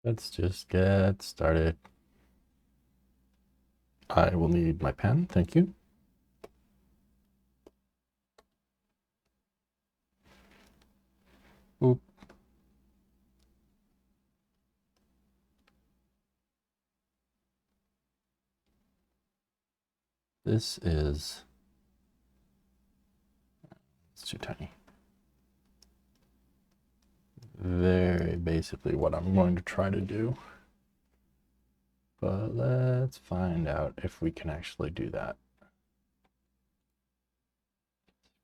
Let's just get started. I will need my pen, thank you. Oop. It's too tiny. Very basically what I'm going to try to do. But let's find out if we can actually do that.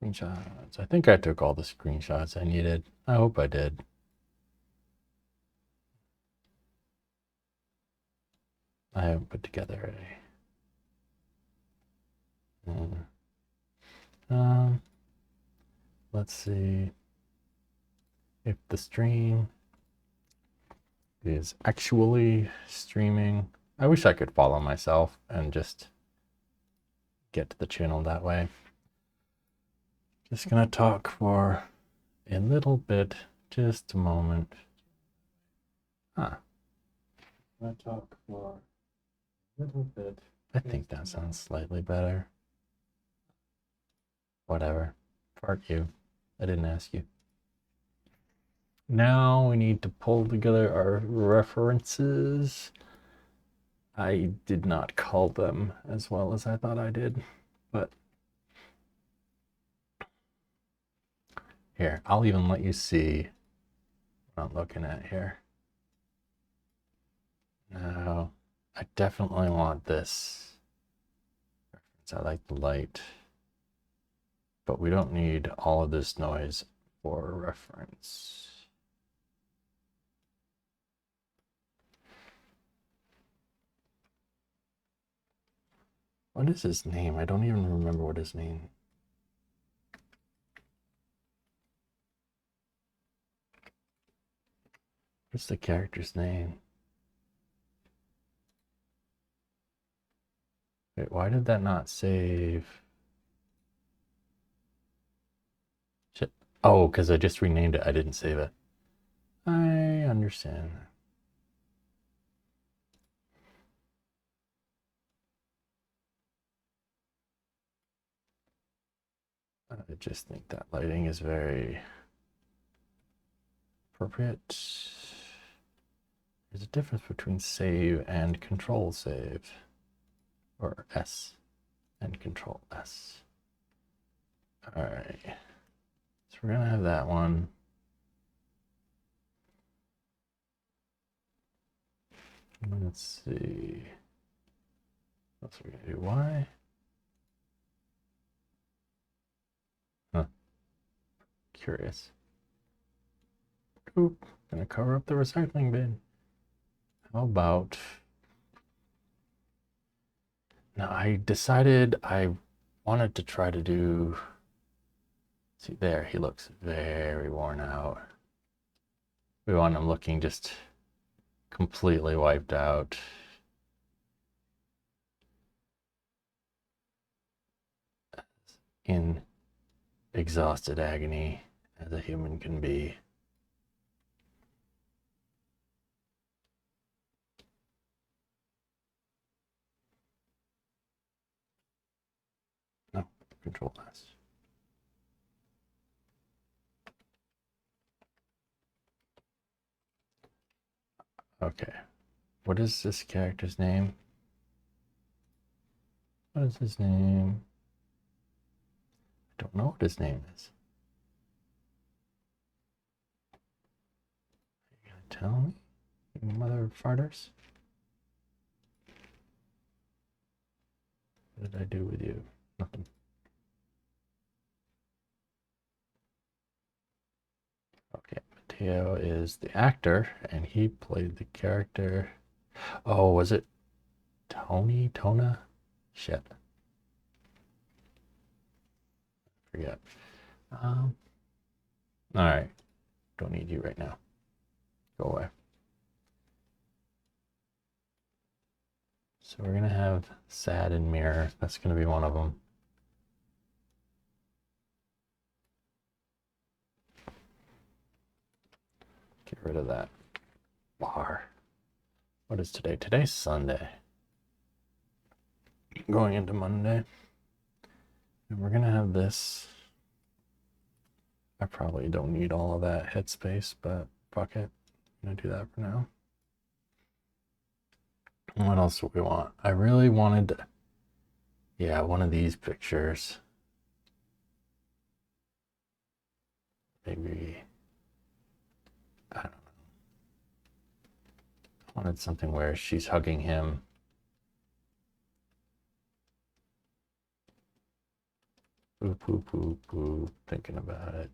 Screenshots. I think I took all the screenshots I needed. I hope I did. I haven't put together a... let's see if the stream is actually streaming. I wish I could follow myself and just get to the channel that way. Just gonna talk for a little bit, just a moment. I'm gonna talk for a little bit. I think that sounds slightly better. Whatever. Fuck you. I didn't ask you. Now we need to pull together our references. I did not call them as well as I thought I did, but here, I'll even let you see what I'm looking at here. Now, I definitely want this reference. I like the light, but we don't need all of this noise for reference. What is his name? I don't even remember what his name. What's the character's name? Wait, why did that not save? Shit. Oh, because I just renamed it. I didn't save it. I understand. I just think that lighting is very appropriate. There's a difference between save and control save, or S and control S. All right, so we're gonna have that one. Let's see. What else are we gonna do? Y. Huh. Curious. Oop. Gonna cover up the recycling bin. How about... Now, I decided I wanted to try to do... See, there, he looks very worn out. We want him looking just completely wiped out. In exhausted agony as a human can be. No, control S. Okay, what is this character's name? What is his name? I don't know what his name is. Are you gonna tell me, you mother of farters? What did I do with you? Nothing. Okay, Mateo is the actor, and he played the character. Oh, was it Tona? Shit. I forget. All right. Don't need you right now. Go away. So we're gonna have sad and mirror. That's gonna be one of them. Get rid of that bar. What is today? Today's Sunday. Going into Monday. And we're gonna have this. I probably don't need all of that headspace, but fuck it. I'm gonna do that for now. What else do we want? I really wanted, yeah, one of these pictures. Maybe, I don't know. I wanted something where she's hugging him. Boop, boop, boop, boop, thinking about it.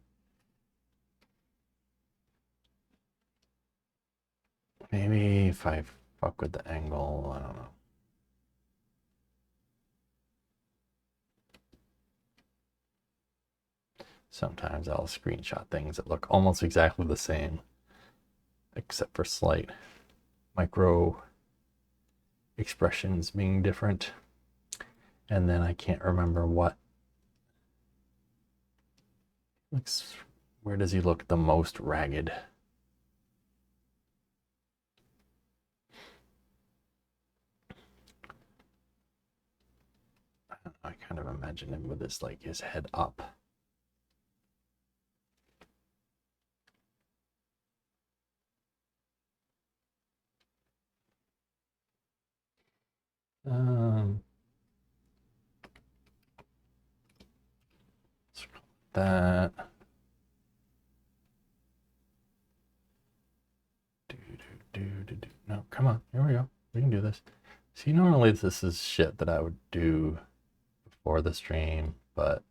Maybe if I fuck with the angle, I don't know. Sometimes I'll screenshot things that look almost exactly the same, except for slight micro expressions being different. And then I can't remember what looks, where does he look the most ragged? I kind of imagine him with his, like, his head up. That. No, come on. Here we go. We can do this. See, normally this is shit that I would do before the stream, but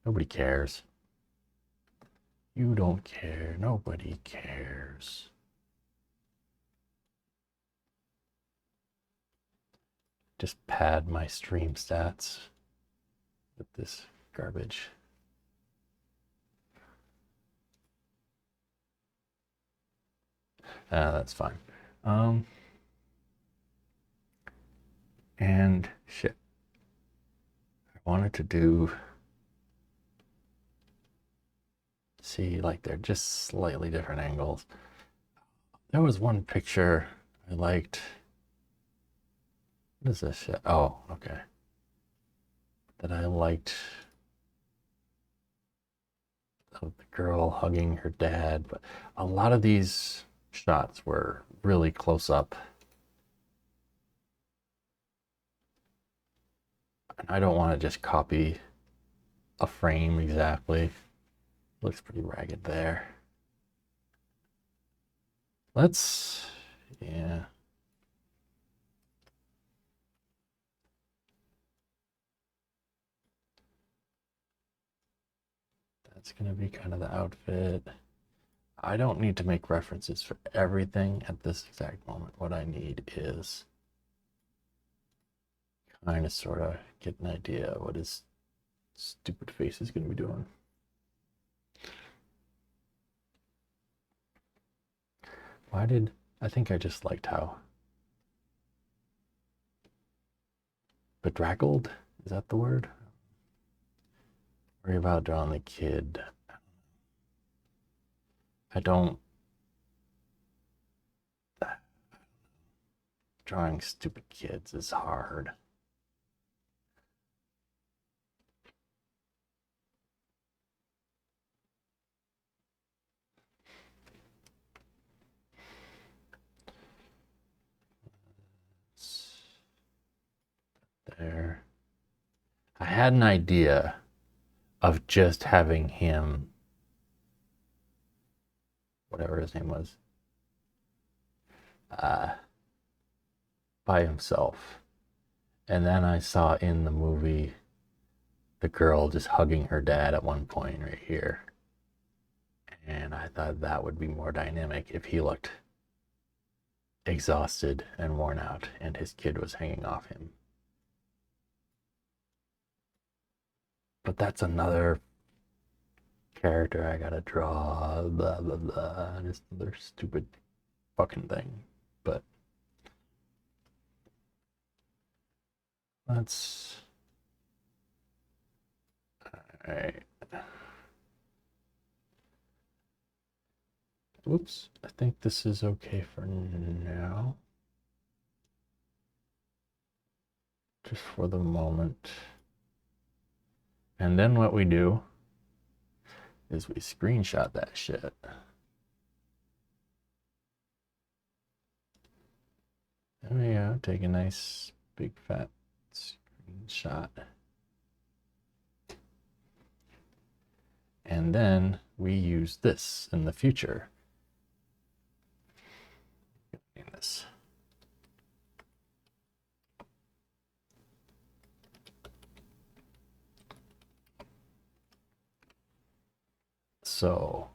nobody cares. You don't care. Nobody cares. Just pad my stream stats with this garbage. That's fine. And shit. I wanted to do, see, like, they're just slightly different angles. There was one picture I liked. What is this shit? Oh, okay. That I liked of the girl hugging her dad, but a lot of these shots were really close up. And I don't want to just copy a frame exactly. Looks pretty ragged there. Let's, yeah. That's gonna be kind of the outfit. I don't need to make references for everything at this exact moment. What I need is kind of sort of get an idea what his stupid face is gonna be doing. Why did, I think I just liked how bedraggled, is that the word? Worry about drawing the kid. I don't, drawing stupid kids is hard. There. I had an idea of just having him, whatever his name was, by himself. And then I saw in the movie the girl just hugging her dad at one point right here. And I thought that would be more dynamic if he looked exhausted and worn out and his kid was hanging off him. But that's another character I gotta draw, blah, blah, blah. Just another stupid fucking thing. But let's, all right. Whoops, I think this is okay for now. Just for the moment. And then what we do is we screenshot that shit. There we go. Take a nice big fat screenshot. And then we use this in the future. Name this. So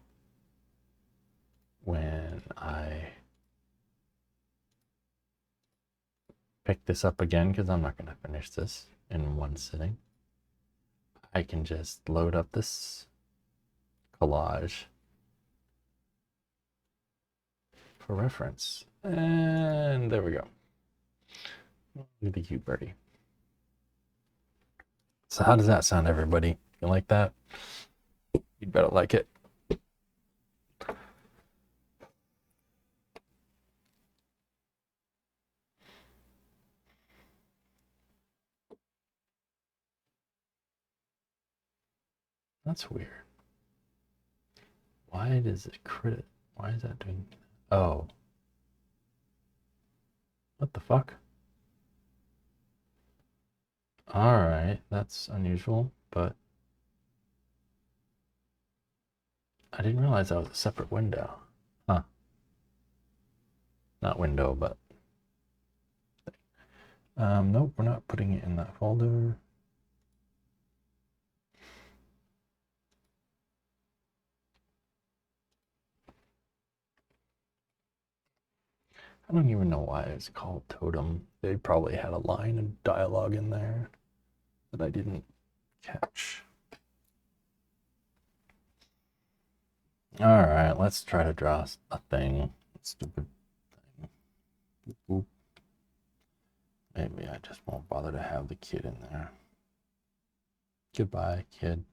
when I pick this up again, because I'm not going to finish this in one sitting, I can just load up this collage for reference. And there we go. Look at the cute birdie. So how does that sound, everybody? You like that? You'd better like it. That's weird. Why does it crit? Why is that doing? Oh. What the fuck? Alright, that's unusual, but I didn't realize that was a separate window. Huh. Not window, but... nope, we're not putting it in that folder. I don't even know why it's called Totem. They probably had a line of dialogue in there that I didn't catch. Alright, let's try to draw a thing. Stupid thing. Boop. Maybe I just won't bother to have the kid in there. Goodbye, kid.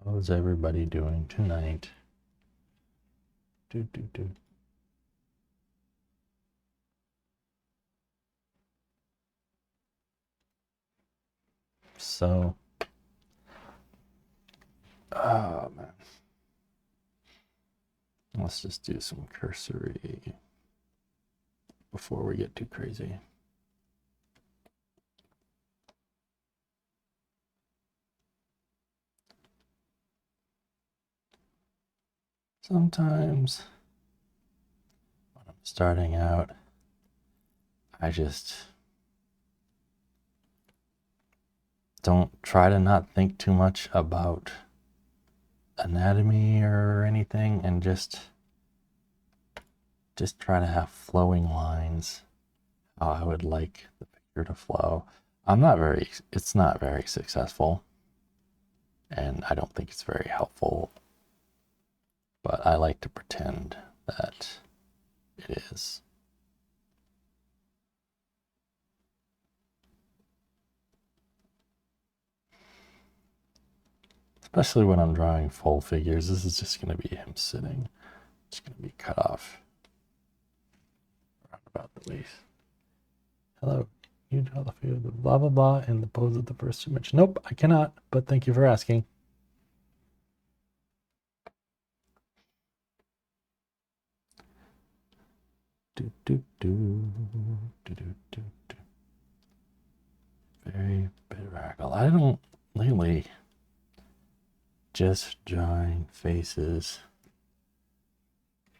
How's everybody doing tonight? Do. So, oh man. Let's just do some cursory before we get too crazy. Sometimes when I'm starting out, I just don't try to not think too much about anatomy or anything, and just try to have flowing lines, how I would like the picture to flow. It's not very successful, and I don't think it's very helpful, but I like to pretend that it is. Especially when I'm drawing full figures. This is just going to be him sitting. It's going to be cut off around about the waist. Hello, you draw the figure of the blah blah blah in the pose of the first image. Nope, I cannot, but thank you for asking. Very patriarchal. I don't lately just drawing faces.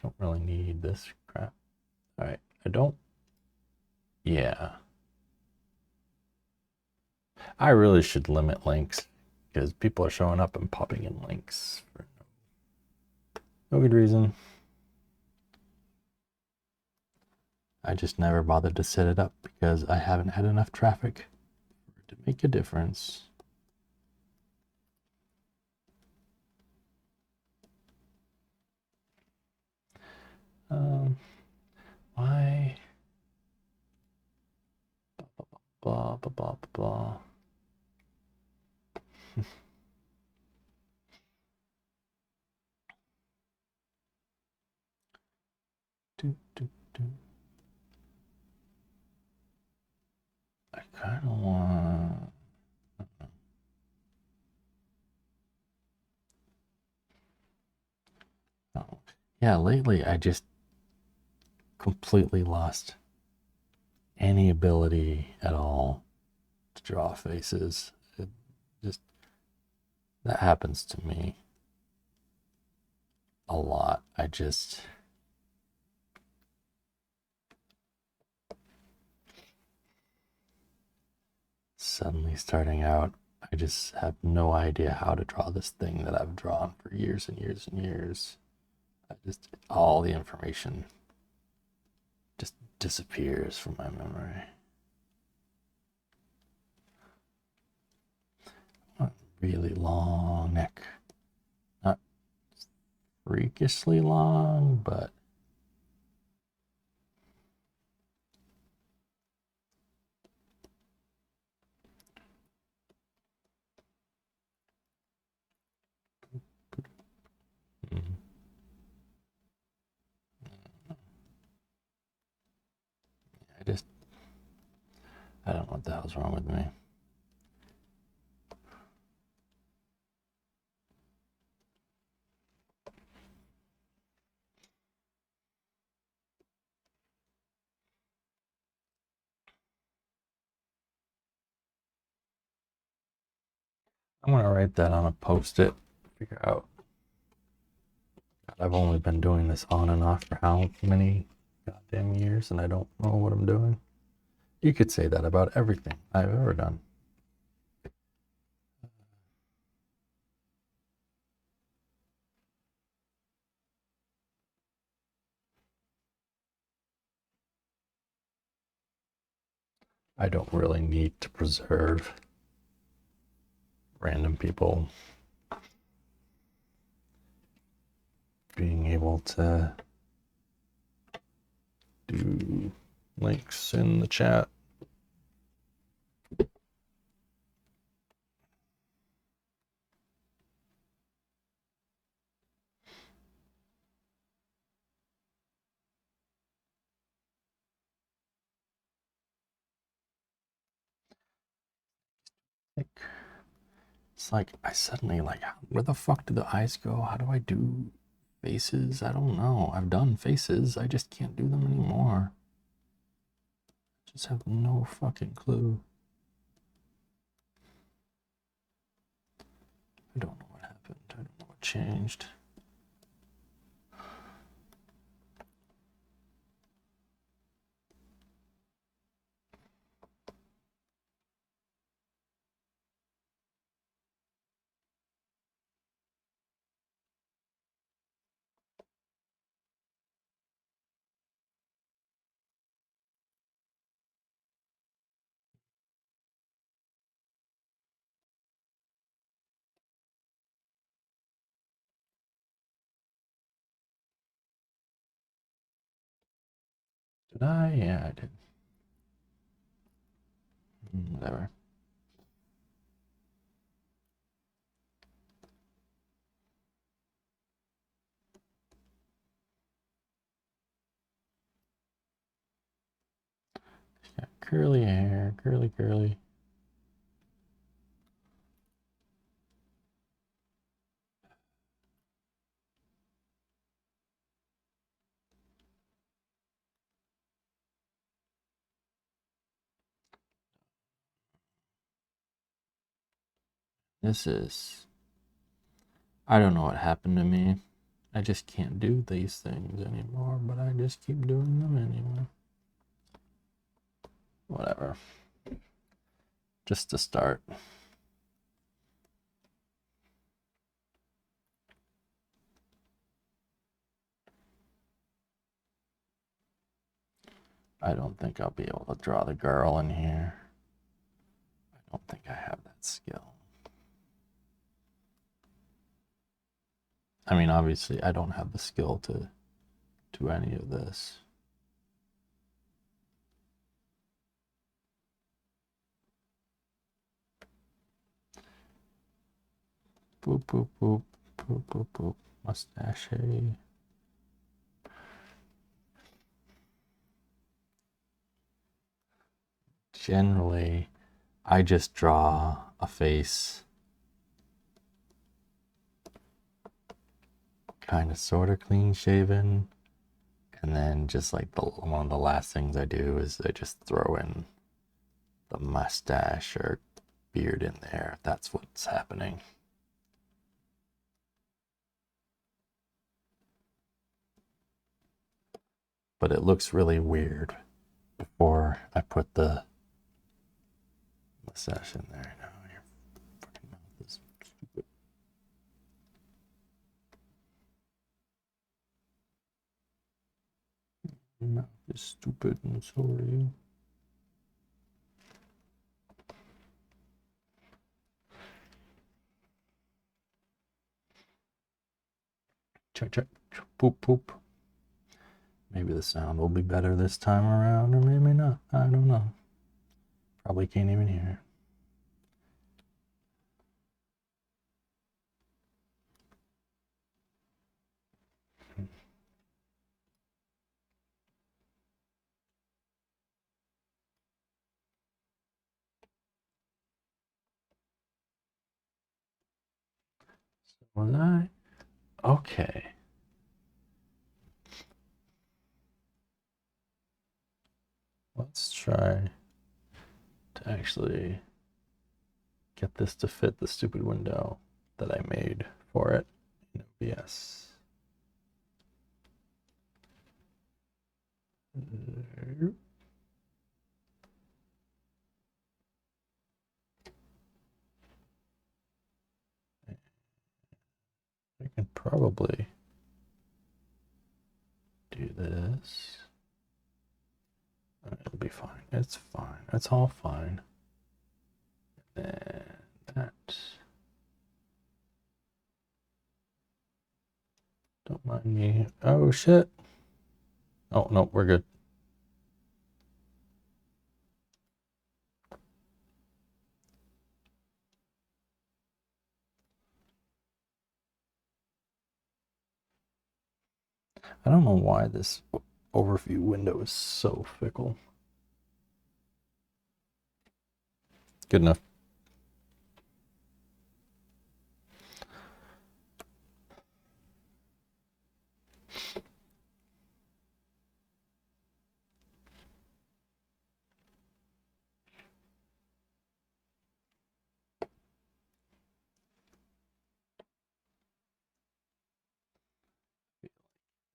Don't really need this crap. All right, I don't. Yeah. I really should limit links because people are showing up and popping in links for no good reason. I just never bothered to set it up because I haven't had enough traffic for it to make a difference. blah, blah, blah, blah, blah. do, do, do. I kind of want... Oh. Yeah, lately I just completely lost any ability at all to draw faces. It just, that happens to me a lot. I just... Suddenly starting out, I just have no idea how to draw this thing that I've drawn for years and years and years. All the information just disappears from my memory. A really long neck. Not freakishly long, but I don't know what the hell's wrong with me. I'm gonna write that on a post-it, figure out. I've only been doing this on and off for how many goddamn years, and I don't know what I'm doing. You could say that about everything I've ever done. I don't really need to preserve random people being able to do links in the chat. It's like I suddenly like, where the fuck do the eyes go? How do I do faces? I don't know. I've done faces. I just can't do them anymore. I just have no fucking clue. I don't know what happened. I don't know what changed. Did I? Yeah, I did. Whatever. She's got curly hair, curly, curly. I don't know what happened to me. I just can't do these things anymore, but I just keep doing them anyway. Whatever. Just to start. I don't think I'll be able to draw the girl in here. I don't think I have that skill. I mean, obviously, I don't have the skill to do any of this. Boop, boop, boop, boop, boop, boop. Mustache. Generally, I just draw a face kind of sort of clean shaven, and then just like one of the last things I do is I just throw in the mustache or beard in there. That's what's happening. But it looks really weird before I put the mustache in there. No, your fucking mouth is stupid. Your mouth is stupid, and so are you. Check, check, poop, poop. Maybe the sound will be better this time around, or maybe not. I don't know. Probably can't even hear. Was I? Okay. Let's try to actually get this to fit the stupid window that I made for it in OBS. I can probably do this. It'll be fine. It's fine. It's all fine. And that. Don't mind me. Oh, shit. Oh, no, we're good. I don't know why this overview window is so fickle. Good enough.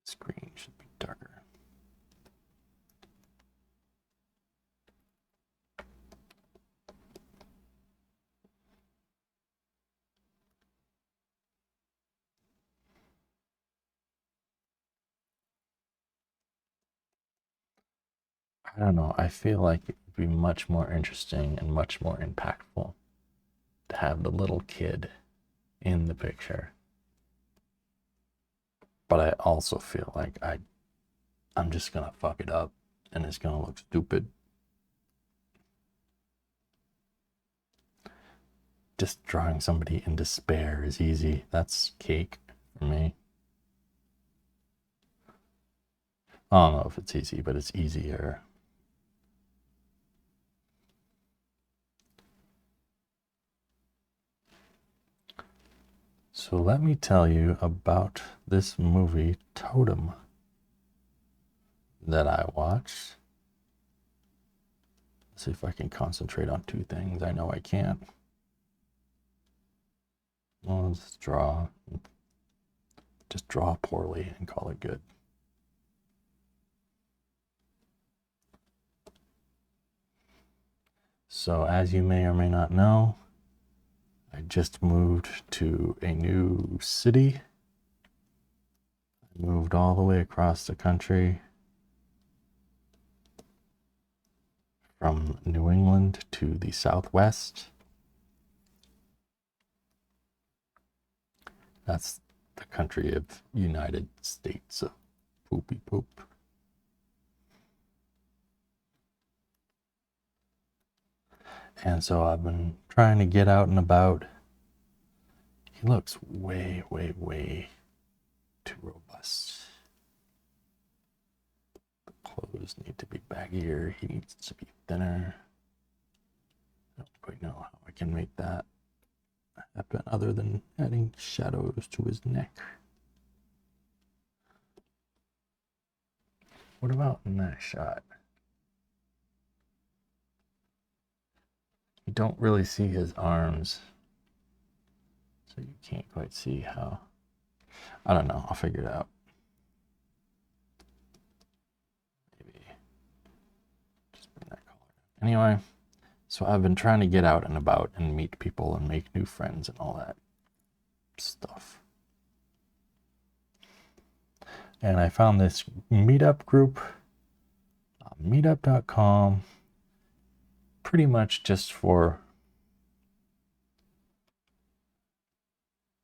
Screen should be darker. I don't know. I feel like it would be much more interesting and much more impactful to have the little kid in the picture. But I also feel like I'm just gonna fuck it up and it's gonna look stupid. Just drawing somebody in despair is easy. That's cake for me. I don't know if it's easy, but it's easier. So let me tell you about this movie, Tótem, that I watched. Let's see if I can concentrate on two things. I know I can't. Well, let's draw. Just draw poorly and call it good. So as you may or may not know, I just moved to a new city. I moved all the way across the country from New England to the Southwest. That's the country of United States of poopy poop. And so I've been trying to get out and about He looks way, way, way too robust. The clothes need to be baggier. He needs to be thinner. I don't quite know how I can make that happen other than adding shadows to his neck. What about in that shot? You don't really see his arms, so you can't quite see how. I don't know. I'll figure it out. Maybe just bring that color. Anyway, so I've been trying to get out and about and meet people and make new friends and all that stuff. And I found this meetup group, meetup.com, pretty much just for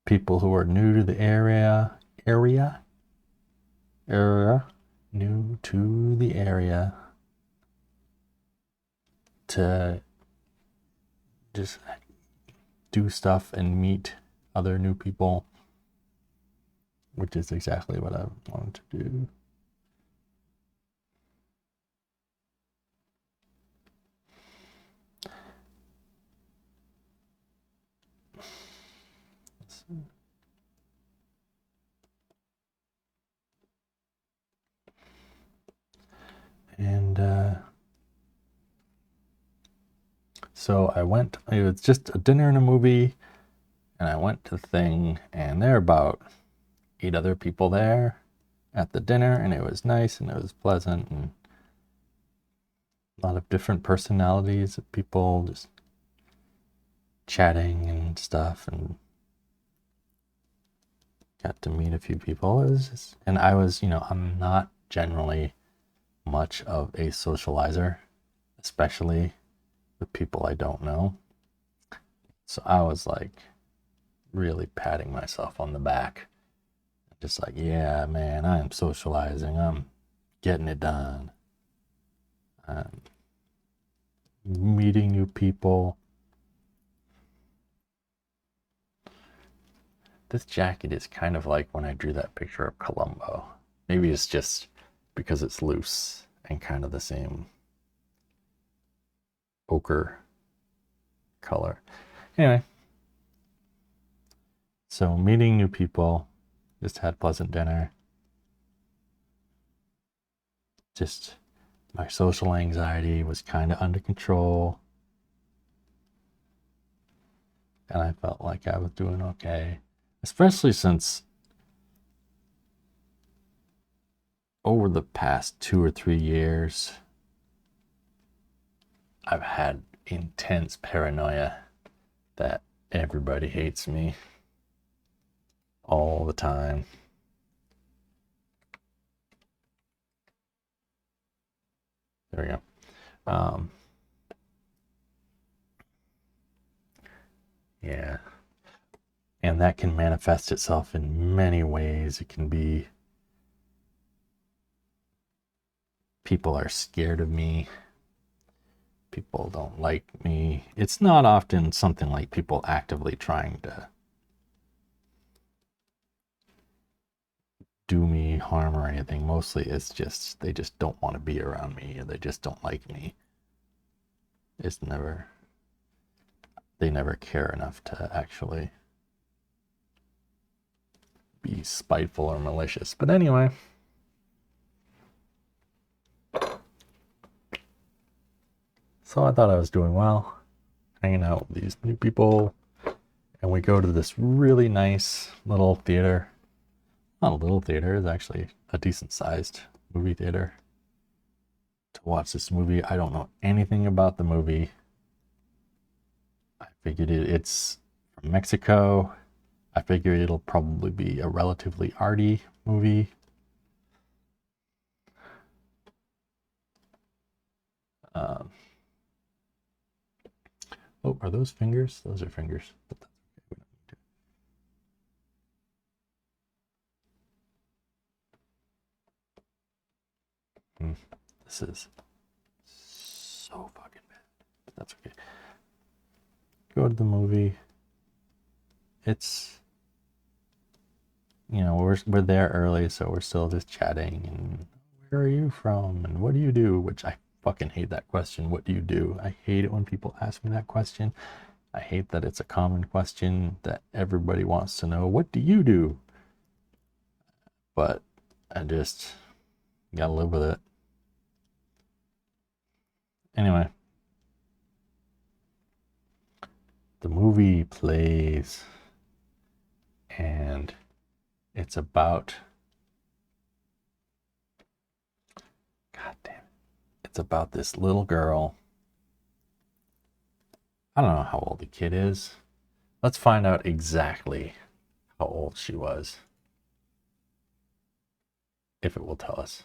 people who are new to the area, new to the area, to just do stuff and meet other new people, which is exactly what I wanted to do. And so I went, it was just a dinner and a movie, and I went to the thing, and there are about 8 other people there at the dinner, and it was nice and it was pleasant, and a lot of different personalities of people just chatting and stuff, and got to meet a few people. It was just, and I was, I'm not generally much of a socializer, especially with people I don't know. So I was like really patting myself on the back. Just like, yeah, man, I am socializing. I'm getting it done. I'm meeting new people. This jacket is kind of like when I drew that picture of Columbo. Maybe it's just because it's loose and kind of the same ochre color. Anyway, so meeting new people, just had pleasant dinner. Just my social anxiety was kind of under control, and I felt like I was doing okay, especially since over the past 2 or 3 years, I've had intense paranoia that everybody hates me all the time. There we go. Yeah. And that can manifest itself in many ways. It can be people are scared of me. People don't like me. It's not often something like people actively trying to do me harm or anything. Mostly it's just they just don't want to be around me, or they just don't like me. They never care enough to actually be spiteful or malicious. But anyway, so I thought I was doing well, hanging out with these new people, and we go to this really nice little theater. Not a little theater, it's actually a decent sized movie theater to watch this movie. I don't know anything about the movie. I figured it's from Mexico. I figured it'll probably be a relatively arty movie. Oh, are those fingers? Those are fingers. But that's okay. We don't need to. This is so fucking bad. That's okay. Go to the movie. It's you know, we're there early, so we're still just chatting and where are you from and what do you do? Which I fucking hate that question. What do you do? I hate it when people ask me that question. I hate that it's a common question that everybody wants to know. What do you do? But I just gotta live with it. Anyway, the movie plays and it's about, God damn it, it's about this little girl. I don't know how old the kid is. Let's find out exactly how old she was, if it will tell us.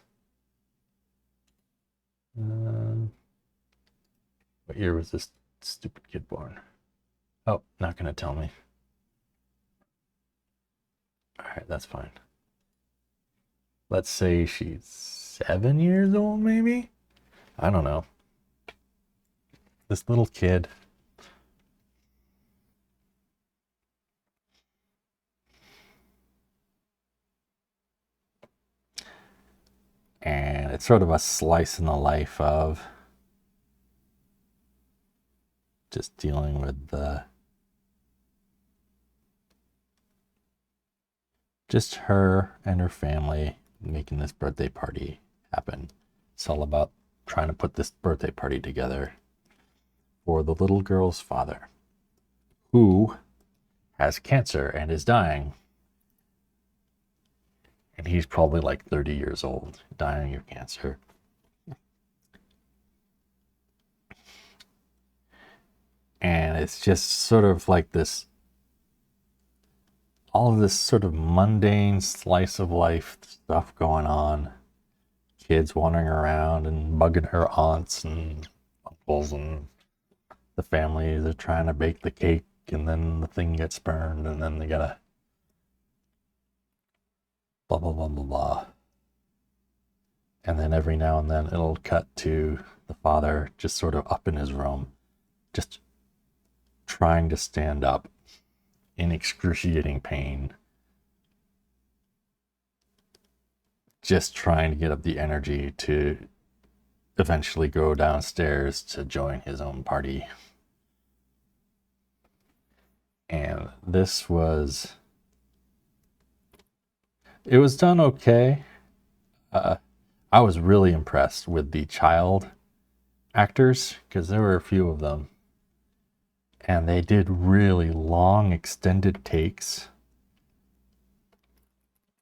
What year was this stupid kid born? Oh, not gonna tell me. All right, that's fine. Let's say she's 7 years old, maybe? I don't know. This little kid. And it's sort of a slice in the life of just dealing with just her and her family making this birthday party happen. It's all about trying to put this birthday party together for the little girl's father, who has cancer and is dying. And he's probably like 30 years old, dying of cancer. And it's just sort of like this, all of this sort of mundane slice of life stuff going on. Kids wandering around and bugging her aunts and uncles, and the family, they're trying to bake the cake and then the thing gets burned and then they gotta blah, blah, blah, blah, blah. And then every now and then it'll cut to the father just sort of up in his room, just trying to stand up in excruciating pain, just trying to get up the energy to eventually go downstairs to join his own party. And this was, it was done okay. I was really impressed with the child actors because there were a few of them, and they did really long extended takes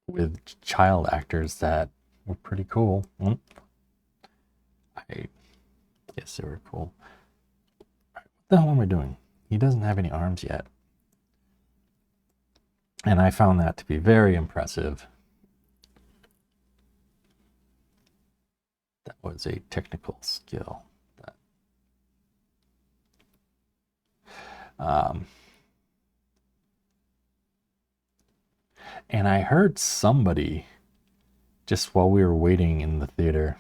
with child actors that were pretty cool. I guess they were cool. What the hell am I doing? He doesn't have any arms yet. And I found that to be very impressive. That was a technical skill. And I heard somebody, just while we were waiting in the theater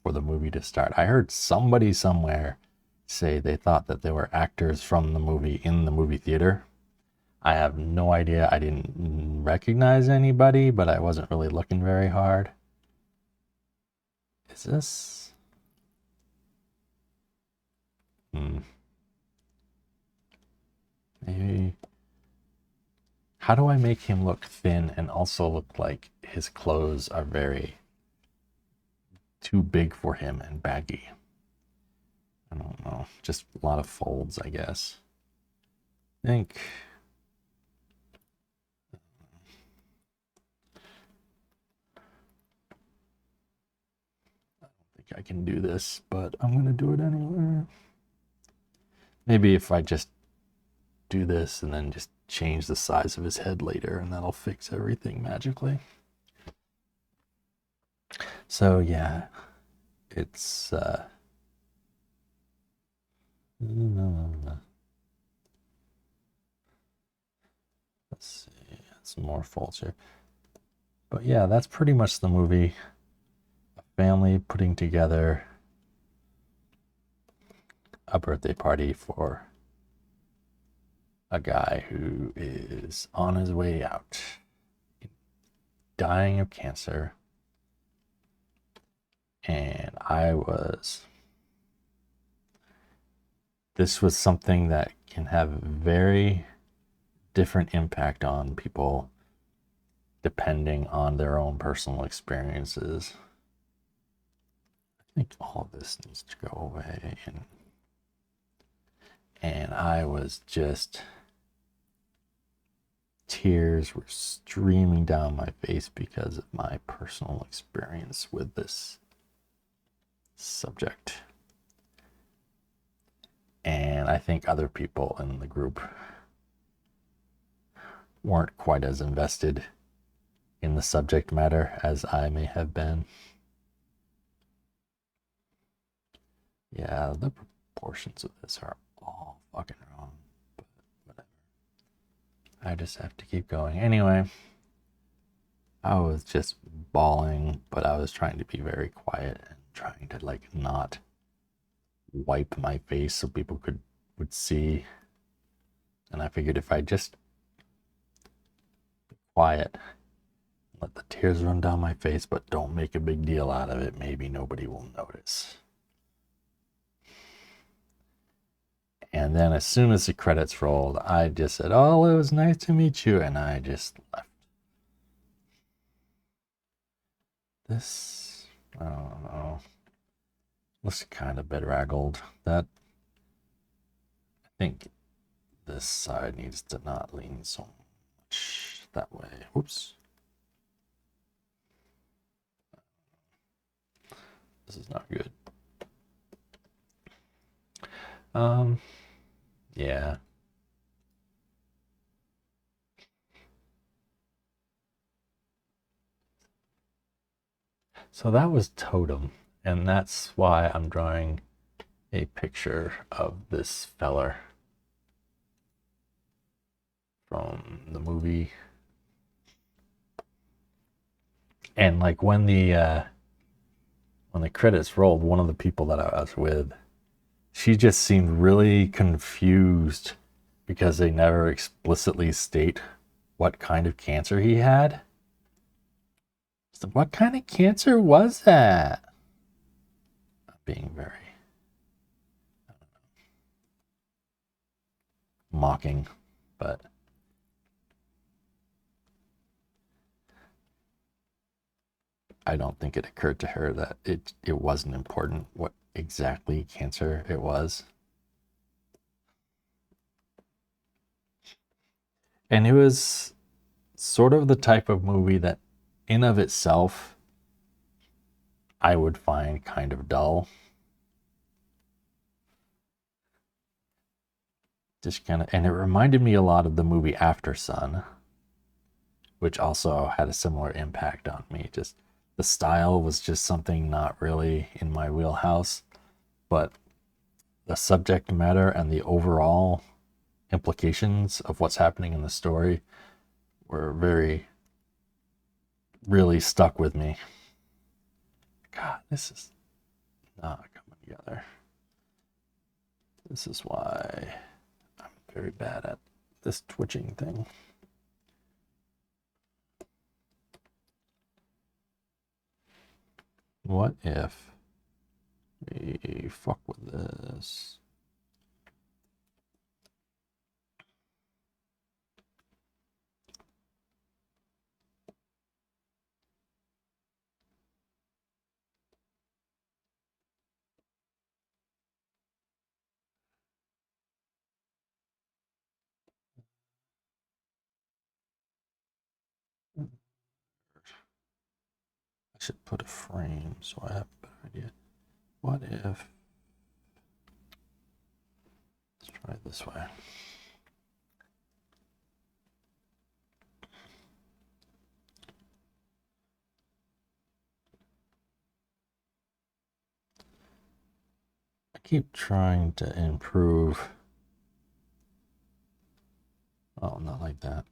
for the movie to start, I heard somebody somewhere say they thought that there were actors from the movie in the movie theater. I have no idea. I didn't recognize anybody, but I wasn't really looking very hard. Is this? Maybe. How do I make him look thin and also look like his clothes are very too big for him and baggy? I don't know. Just a lot of folds, I guess. I think. I don't think I can do this, but I'm going to do it anyway. Maybe if I just do this and then just change the size of his head later, and that'll fix everything magically. So yeah, it's let's see, some more folds here. But yeah, that's pretty much the movie. A family putting together a birthday party for a guy who is on his way out dying of cancer. And this was something that can have very different impact on people depending on their own personal experiences. I think all this needs to go away. And I was just, tears were streaming down my face because of my personal experience with this subject. And I think other people in the group weren't quite as invested in the subject matter as I may have been. Yeah, the proportions of this are all fucking wrong, but whatever. I just have to keep going. Anyway, I was just bawling, but I was trying to be very quiet and trying to like not wipe my face so people would see. And I figured if I just be quiet, let the tears run down my face, but don't make a big deal out of it, maybe nobody will notice. And then as soon as the credits rolled, I just said, "Oh, it was nice to meet you," and I just left. This, I don't know, looks kind of bedraggled. I think this side needs to not lean so much that way. Oops. This is not good. Yeah. So that was Tótem, and that's why I'm drawing a picture of this feller from the movie. And like when the credits rolled, one of the people that I was with, she just seemed really confused because they never explicitly state what kind of cancer he had. So what kind of cancer was that? Not being very mocking, but I don't think it occurred to her that it wasn't important what exactly cancer it was. And it was sort of the type of movie that in of itself I would find kind of dull. Just kind of, and it reminded me a lot of the movie After Sun, which also had a similar impact on me. Just the style was just something not really in my wheelhouse, but the subject matter and the overall implications of what's happening in the story were really stuck with me. God, this is not coming together. This is why I'm very bad at this twitching thing. What if we fuck with this? I should put a frame so I have a better idea. What if, let's try it this way. I keep trying to improve. Oh, not like that.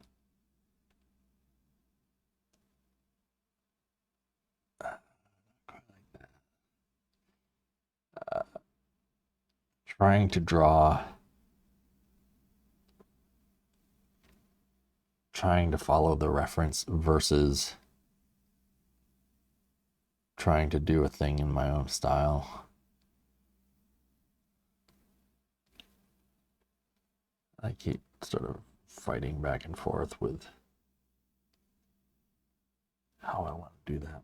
Trying to draw, trying to follow the reference versus trying to do a thing in my own style. I keep sort of fighting back and forth with how I want to do that.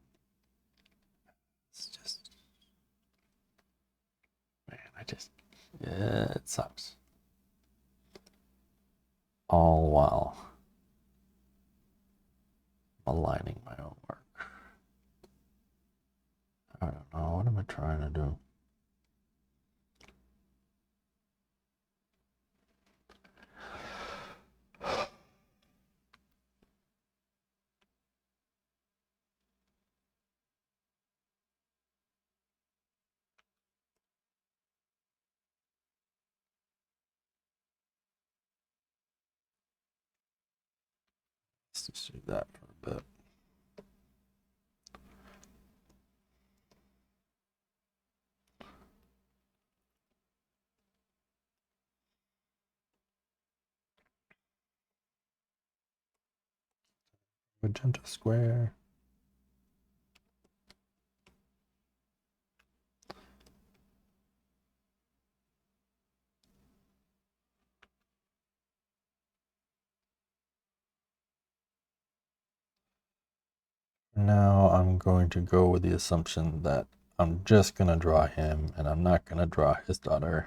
It's just, man, yeah, it sucks. All while aligning my own work. I don't know, what am I trying to do? Let's just do that for a bit. Magenta square. Now I'm going to go with the assumption that I'm just going to draw him and I'm not going to draw his daughter.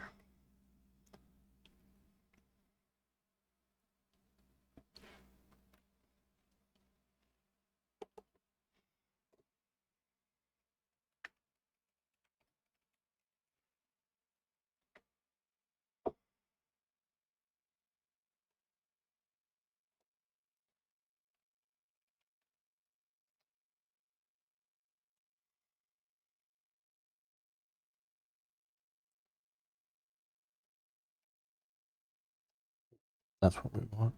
That's what we want.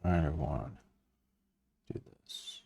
Kind of want to do this.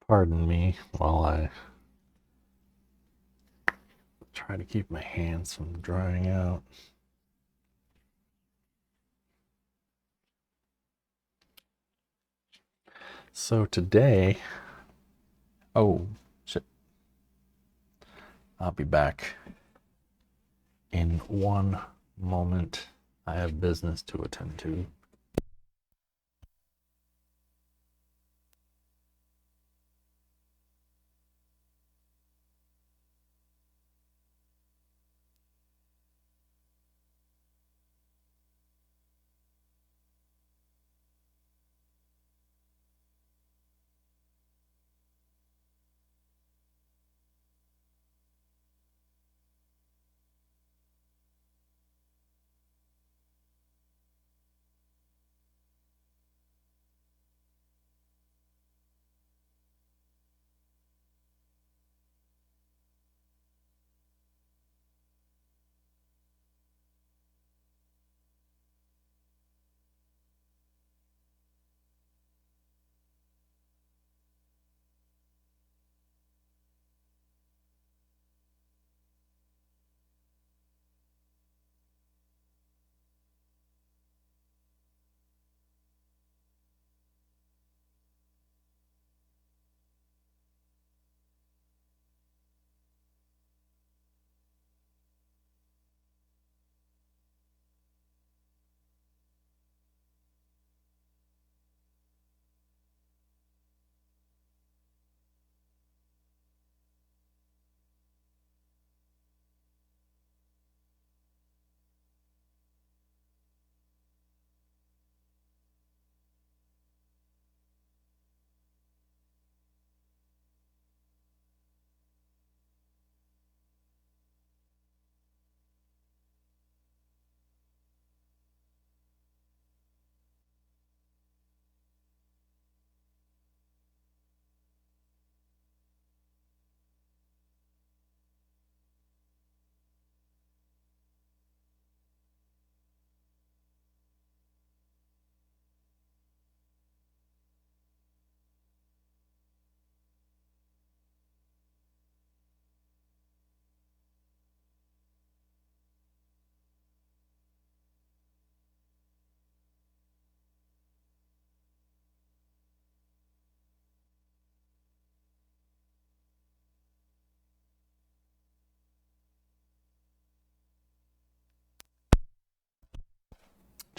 Pardon me while I try to keep my hands from drying out. So today, oh shit, I'll be back in one moment. I have business to attend to.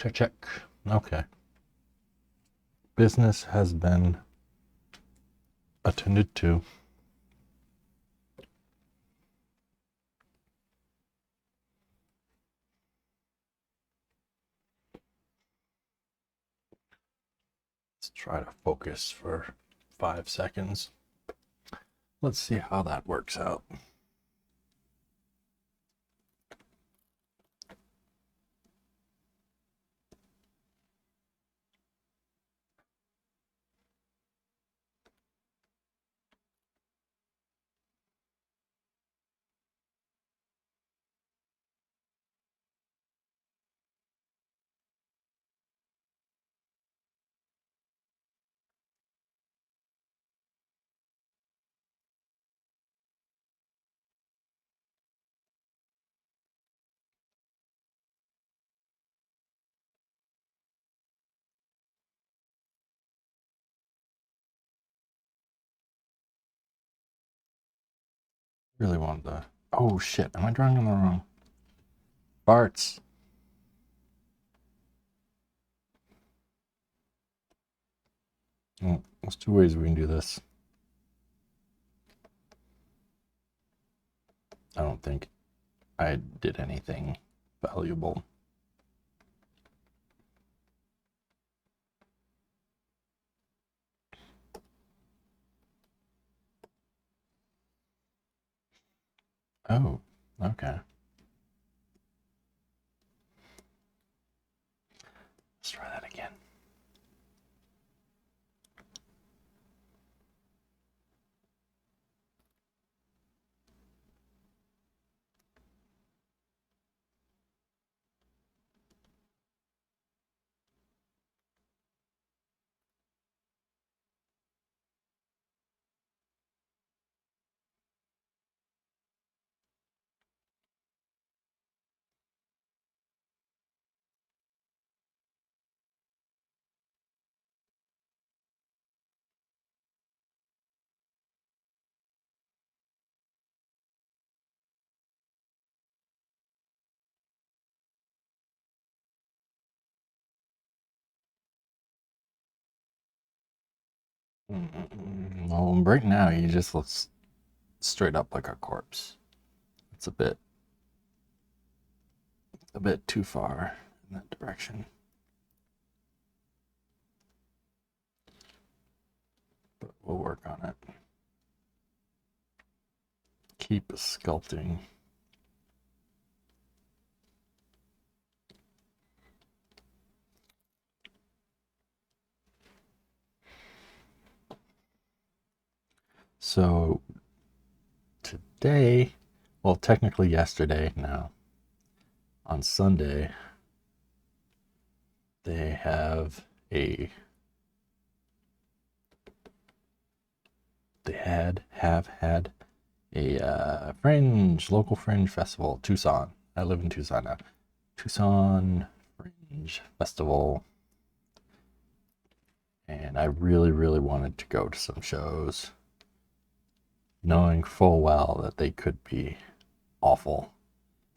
Check. Okay. Business has been attended to. Let's try to focus for 5 seconds. Let's see how that works out. Really wanted to. Oh shit, am I drawing on the wrong? Barts. Well, there's 2 ways we can do this. I don't think I did anything valuable. Oh, okay. Let's try that again. Well, right now he just looks straight up like a corpse. It's a bit too far in that direction. But we'll work on it. Keep sculpting. So today, well, technically yesterday now, on Sunday, they have a have had a local fringe festival, Tucson. I live in Tucson now. Tucson Fringe Festival. And I really, really wanted to go to some shows, knowing full well that they could be awful.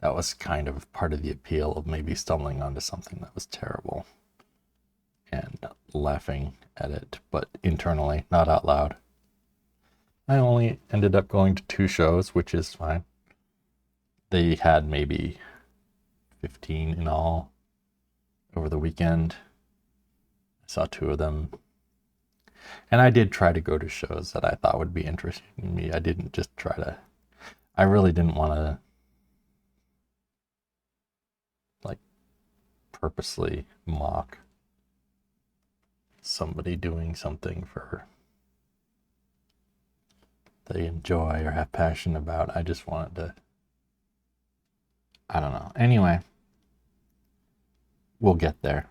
That was kind of part of the appeal of maybe stumbling onto something that was terrible and laughing at it, but internally, not out loud. I only ended up going to 2 shows, which is fine. They had maybe 15 in all over the weekend. I saw 2 of them. And I did try to go to shows that I thought would be interesting to me. I didn't just try to, I really didn't want to like purposely mock somebody doing something for they enjoy or have passion about. I just wanted to, I don't know. Anyway, we'll get there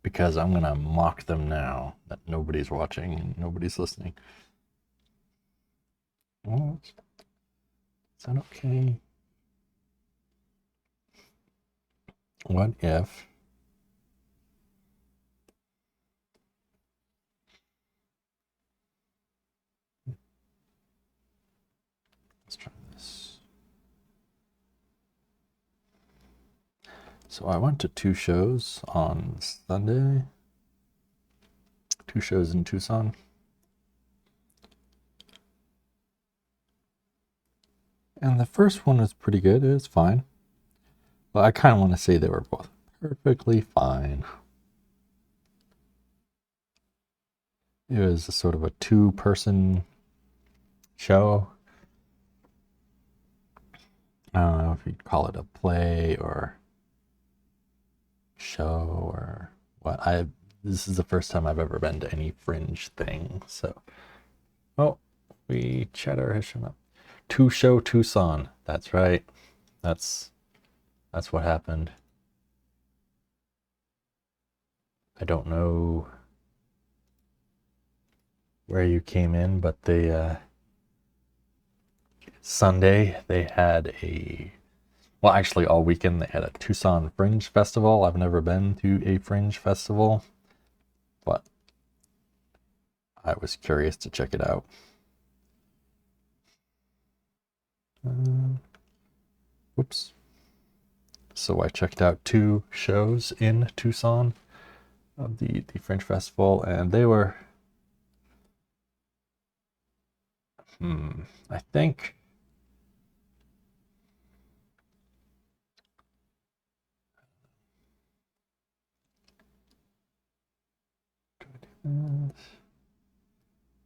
because I'm going to mock them now that nobody's watching and nobody's listening. Oh, is that okay? What if let's try this. So I went to 2 shows on Sunday. 2 shows in Tucson. And the first one was pretty good. It was fine. Well, I kind of want to say they were both perfectly fine. It was a sort of a 2-person show. I don't know if you'd call it a play or show or what. This is the first time I've ever been to any Fringe thing. So, oh, Cheddar has shown up. 2 show Tucson. That's right. That's what happened. I don't know where you came in, but Sunday they had well, actually all weekend they had a Tucson Fringe Festival. I've never been to a Fringe Festival, but I was curious to check it out. Whoops. So I checked out 2 shows in Tucson of the Fringe Festival, and they were, I think,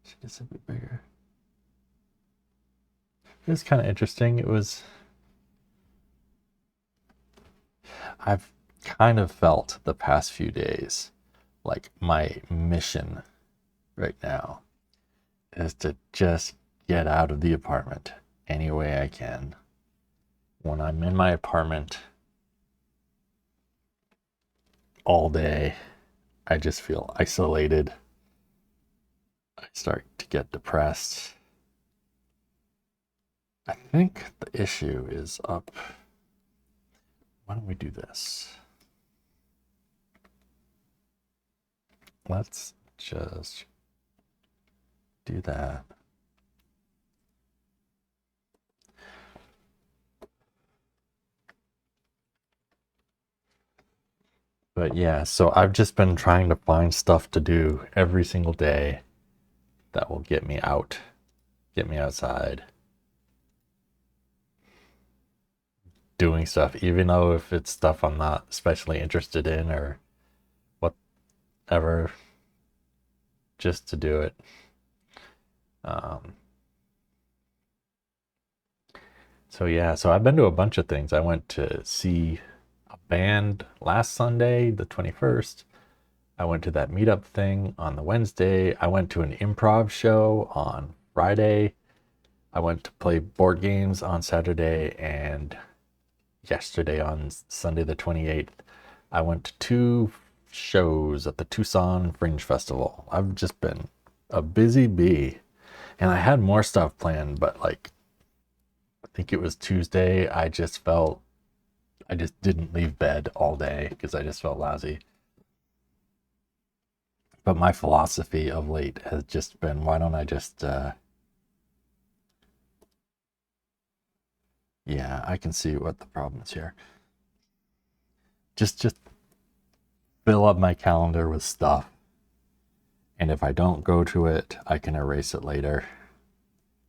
should this a bit bigger. It was kind of interesting. I've kind of felt the past few days like my mission right now is to just get out of the apartment any way I can. When I'm in my apartment all day, I just feel isolated. I start to get depressed. I think the issue is up. Why don't we do this? Let's just do that. But yeah, so I've just been trying to find stuff to do every single day that will get me out, get me outside, doing stuff, even though if it's stuff I'm not especially interested in or whatever, just to do it. So yeah, so I've been to a bunch of things. I went to see a band last Sunday, the 21st. I went to that meetup thing on the Wednesday. I went to an improv show on Friday. I went to play board games on Saturday, and yesterday on Sunday the 28th, I went to 2 shows at the Tucson Fringe Festival. I've just been a busy bee, and I had more stuff planned, but like, I think it was Tuesday, I just didn't leave bed all day because I just felt lousy. But my philosophy of late has just been, why don't I just, yeah, I can see what the problem is here. Just fill up my calendar with stuff. And if I don't go to it, I can erase it later.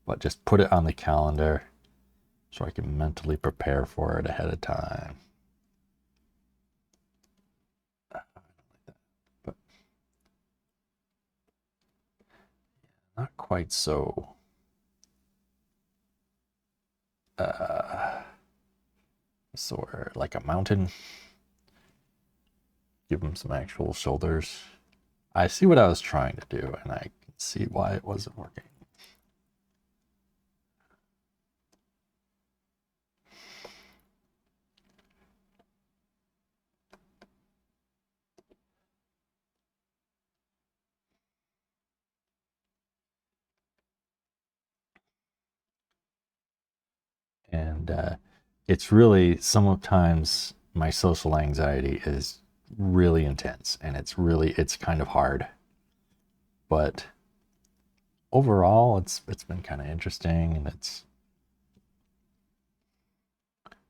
But just put it on the calendar so I can mentally prepare for it ahead of time. But not quite so. So like a mountain. Give him some actual shoulders. I see what I was trying to do, and I can see why it wasn't working. And it's really, sometimes my social anxiety is really intense, and it's kind of hard. But overall, it's been kind of interesting, and it's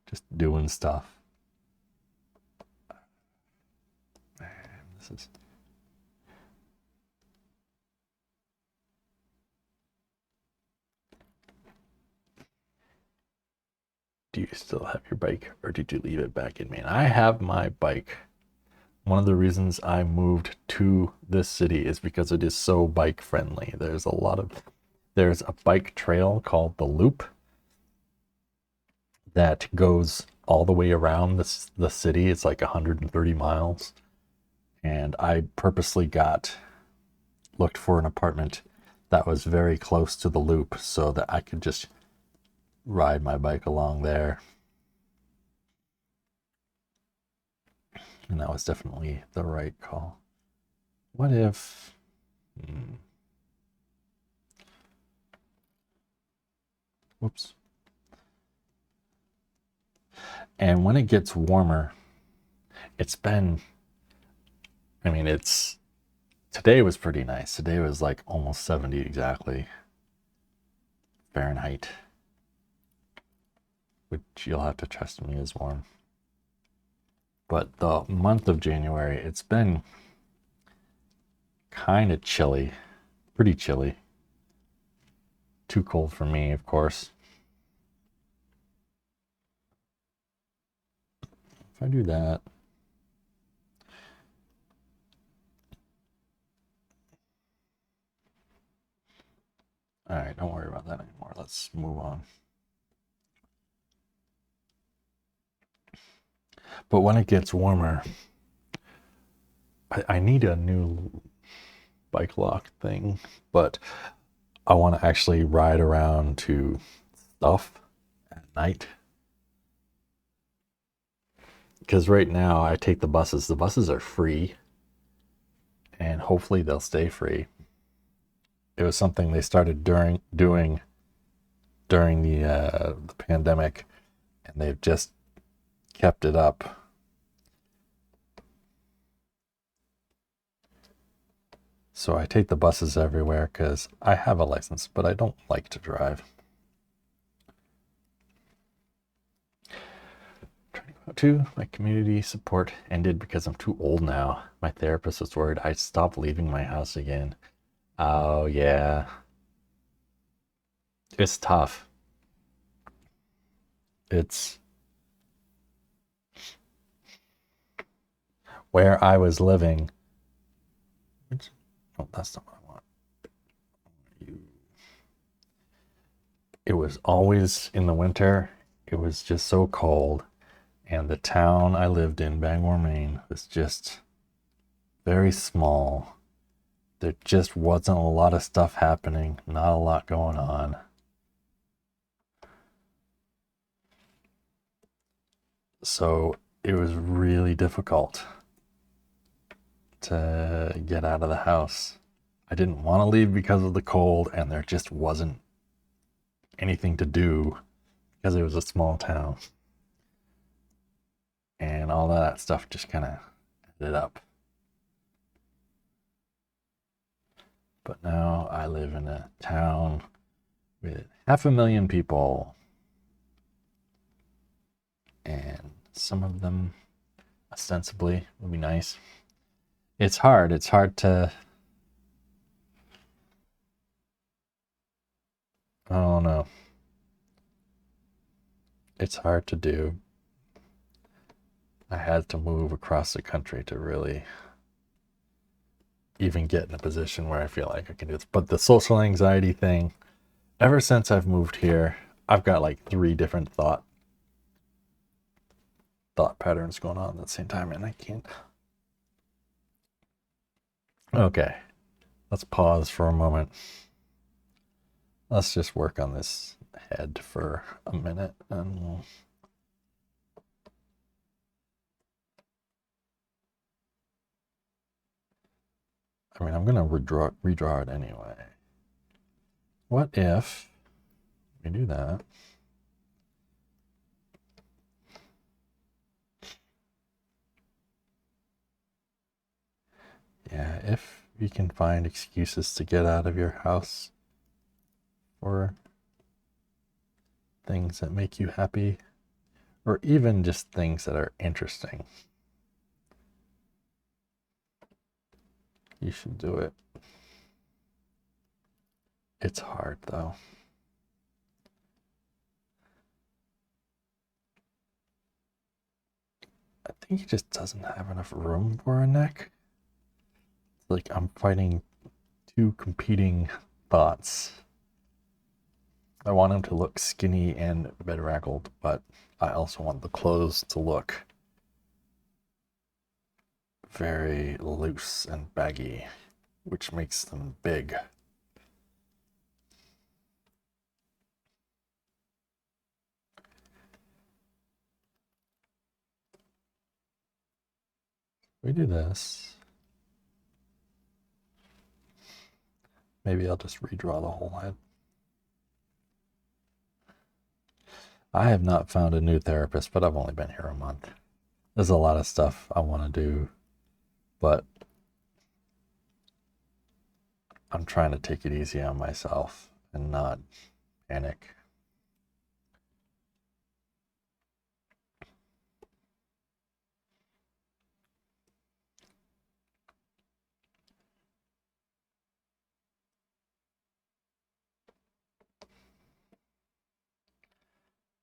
just doing stuff. glasses. Do you still have your bike, or did you leave it back in Maine? I have my bike. One of the reasons I moved to this city is because it is so bike friendly. There's a bike trail called the Loop that goes all the way around the city. It's like 130 miles. And I purposely looked for an apartment that was very close to the Loop so that I could just ride my bike along there. And that was definitely the right call. What if... Whoops. And when it gets warmer, today was pretty nice. Today was like almost 70 exactly Fahrenheit, which you'll have to trust me is warm. But the month of January, it's been kind of chilly, pretty chilly. Too cold for me, of course. If I do that, all right, don't worry about that anymore. Let's move on. But when it gets warmer, I need a new bike lock thing, but I want to actually ride around to stuff at night. Because right now I take the buses. The buses are free, and hopefully they'll stay free. It was something they started doing during the pandemic, and they've just kept it up. So I take the buses everywhere because I have a license, but I don't like to drive. My community support ended because I'm too old now. My therapist was worried I'd stop leaving my house again. Oh, yeah. It's tough. It's where I was living. Oh, that's not what I want. It was always in the winter. It was just so cold. And the town I lived in, Bangor, Maine, was just very small. There just wasn't a lot of stuff happening, not a lot going on. So it was really difficult to get out of the house. I didn't want to leave because of the cold, and there just wasn't anything to do because it was a small town. And all of that stuff just kind of ended up. But now I live in a town with 500,000 people. And some of them ostensibly would be nice. It's hard. It's hard to... I don't know. It's hard to do. I had to move across the country to really even get in a position where I feel like I can do this. But the social anxiety thing, ever since I've moved here, I've got like 3 different thought patterns going on at the same time, and I can't. Okay, let's pause for a moment. Let's just work on this head for a minute, and we'll... I mean, I'm gonna redraw it anyway. What if we do that? Yeah, if you can find excuses to get out of your house or things that make you happy, or even just things that are interesting. You should do it. It's hard though. I think he just doesn't have enough room for a neck. It's like I'm fighting two competing thoughts. I want him to look skinny and bedraggled, but I also want the clothes to look very loose and baggy, which makes them big. We do this. Maybe I'll just redraw the whole head. I have not found a new therapist, but I've only been here a month. There's a lot of stuff I want to do, but I'm trying to take it easy on myself and not panic.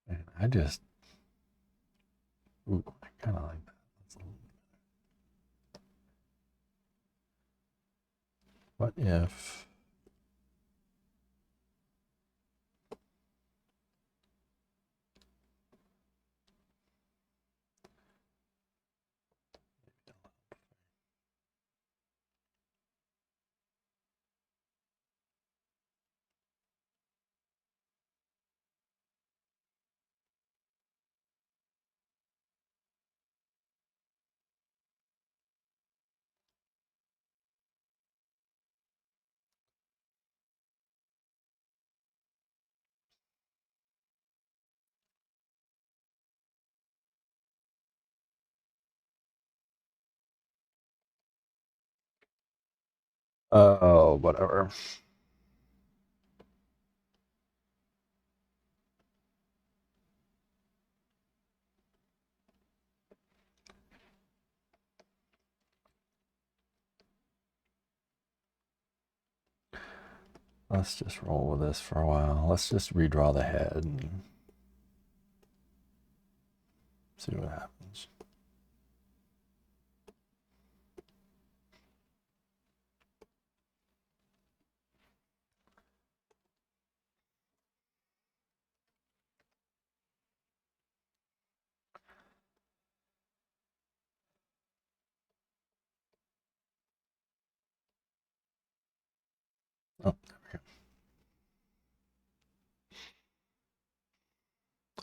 And I just, ooh, I kind of like that. That's a little, what if, oh, whatever. Let's just roll with this for a while. Let's just redraw the head and see what happens. Oh, there we go.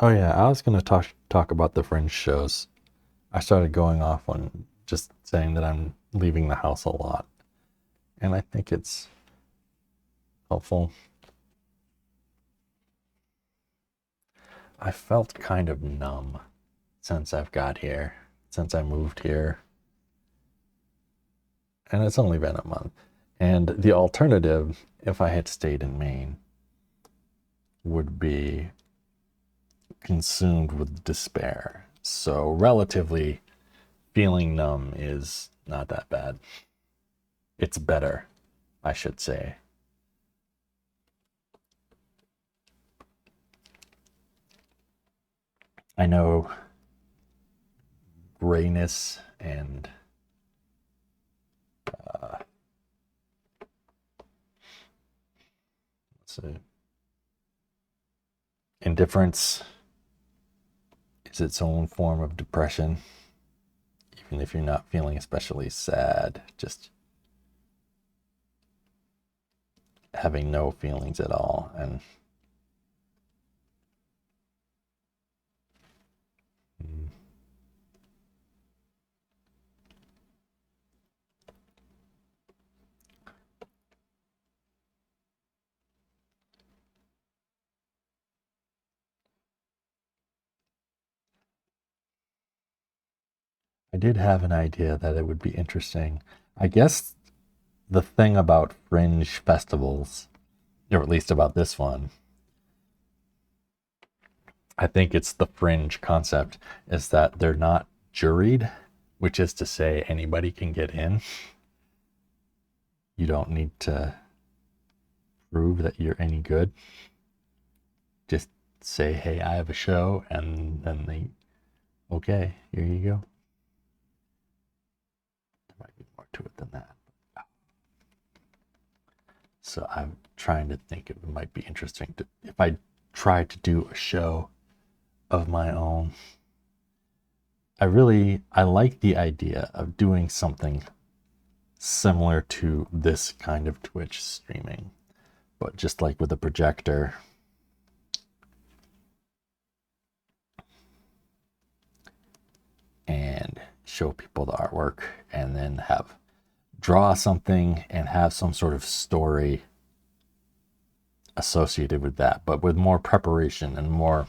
Oh yeah, I was gonna talk about the Fringe shows. I started going off on just saying that I'm leaving the house a lot, and I think it's helpful. I felt kind of numb since I've got here, since I moved here, and it's only been a month. And the alternative, if I had stayed in Maine, would be consumed with despair. So, relatively, feeling numb is not that bad. It's better, I should say. I know grayness and let's see, indifference is its own form of depression. Even if you're not feeling especially sad, just having no feelings at all. And I did have an idea that it would be interesting. I guess the thing about fringe festivals, or at least about this one, I think it's the fringe concept, is that they're not juried, which is to say anybody can get in. you don't need to prove that you're any good. Just say, hey, I have a show, and then they, okay, here you go. There might be more to it than that. So I'm trying to think it might be interesting to, if I try to do a show of my own. I like the idea of doing something similar to this kind of Twitch streaming, but just like with a projector. And show people the artwork, and then draw something and have some sort of story associated with that, but with more preparation and more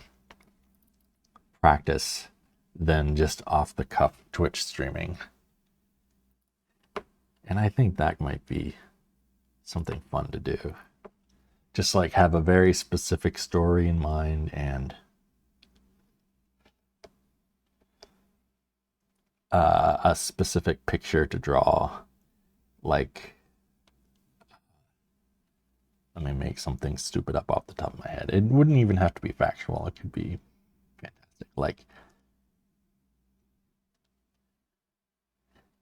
practice than just off the cuff Twitch streaming. And I think that might be something fun to do. Just like have a very specific story in mind and a specific picture to draw. Like, let me make something stupid up off the top of my head. It wouldn't even have to be factual. It could be fantastic. Like,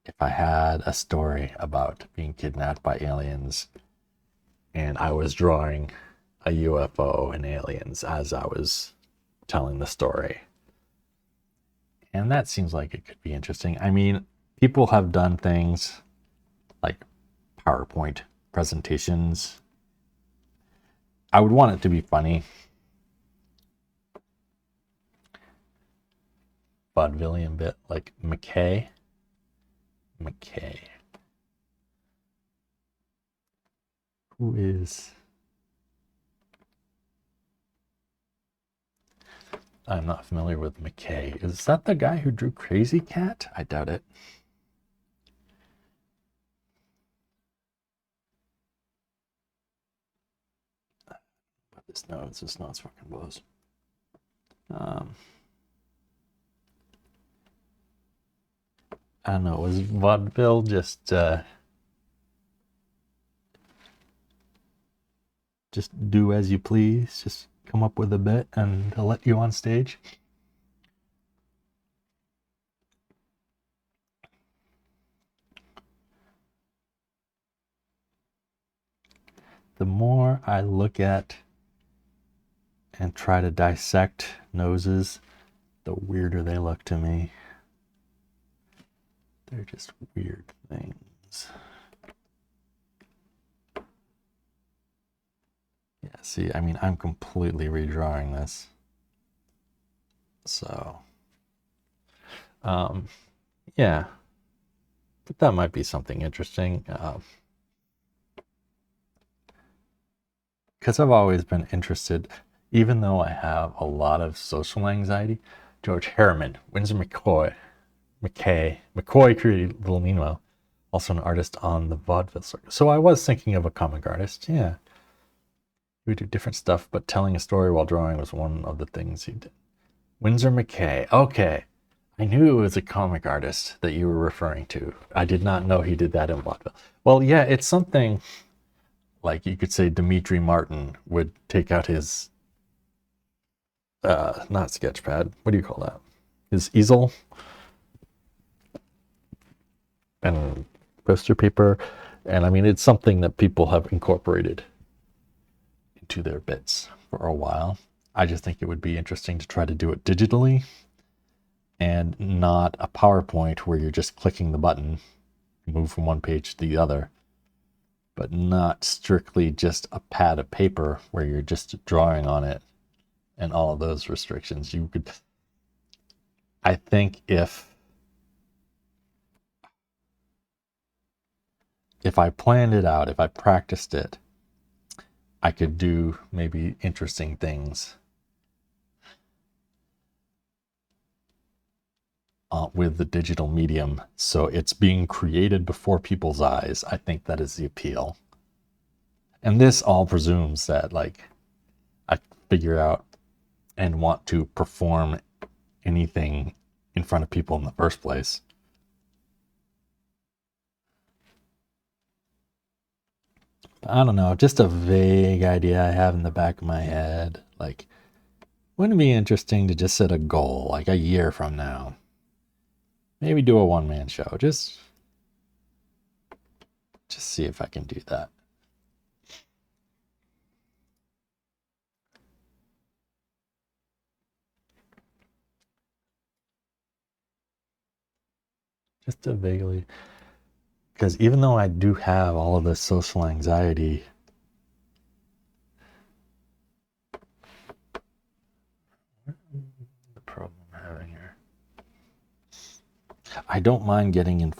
if I had a story about being kidnapped by aliens and I was drawing a UFO and aliens as I was telling the story. And that seems like it could be interesting. I mean, people have done things like PowerPoint presentations. I would want it to be funny. Vaudevillian bit, like McKay. Who is... I'm not familiar with McKay. Is that the guy who drew Crazy Cat? I doubt it. But this note's fucking blows. I don't know, was vaudeville just do as you please? Just come up with a bit and they'll let you on stage? The more I look at and try to dissect noses, the weirder they look to me. They're just weird things. Yeah, see, I mean, I'm completely redrawing this. So, yeah, but that might be something interesting. Because I've always been interested, even though I have a lot of social anxiety. George Harriman, Winsor McCoy created Little Nemo, also an artist on the vaudeville circuit. So I was thinking of a comic artist, yeah. We do different stuff, but telling a story while drawing was one of the things he did. Winsor McCay, okay. I knew it was a comic artist that you were referring to. I did not know he did that in vaudeville. Well, yeah, it's something like you could say Dimitri Martin would take out his, not sketchpad, what do you call that? His easel and poster paper. And I mean, it's something that people have incorporated into their bits for a while. I just think it would be interesting to try to do it digitally and not a PowerPoint where you're just clicking the button, move from one page to the other, but not strictly just a pad of paper where you're just drawing on it and all of those restrictions. You could, I think if I planned it out, if I practiced it, I could do maybe interesting things with the digital medium. So it's being created before people's eyes. I think that is the appeal. And this all presumes that like I figure out and want to perform anything in front of people in the first place. I don't know, just a vague idea I have in the back of my head. Like, wouldn't it be interesting to just set a goal, like a year from now? Maybe do a one-man show. Just see if I can do that. Just to vaguely, because even though I do have all of this social anxiety, the problem I'm having here, I don't mind getting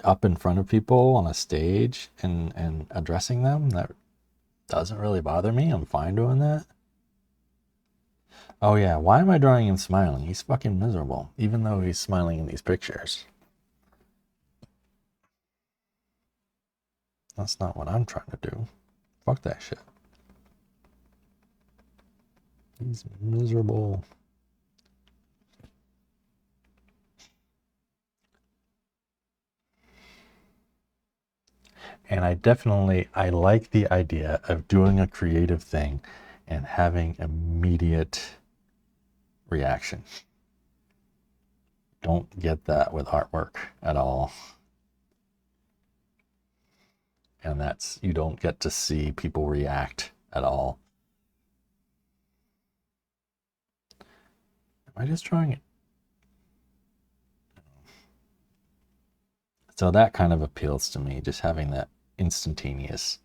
up in front of people on a stage and addressing them. That doesn't really bother me. I'm fine doing that. Oh yeah, why am I drawing him smiling? He's fucking miserable, even though he's smiling in these pictures. That's not what I'm trying to do. Fuck that shit. He's miserable. And I like the idea of doing a creative thing and having immediate reaction. Don't get that with artwork at all. And you don't get to see people react at all. Am I just drawing it? So that kind of appeals to me, just having that instantaneous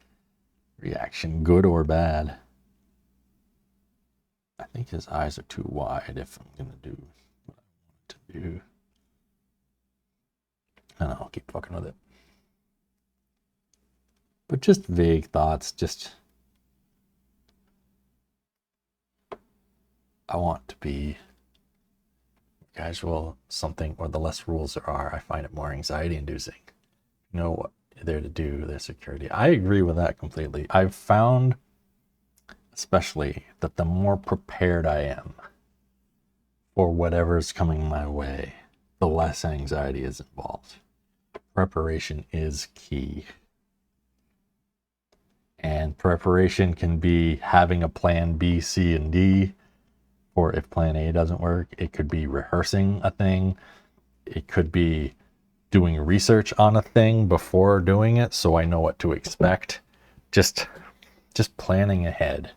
reaction, good or bad. I think his eyes are too wide if I'm going to do what I want to do. I don't know, I'll keep fucking with it. But just vague thoughts, I want to be casual, something, or the less rules there are, I find it more anxiety inducing. You know what they're to do, their security. I agree with that completely. I've found, especially, that the more prepared I am for whatever's coming my way, the less anxiety is involved. Preparation is key. And preparation can be having a plan B, C, and D, or if plan A doesn't work. It could be rehearsing a thing. It could be doing research on a thing before doing it so I know what to expect. Just planning ahead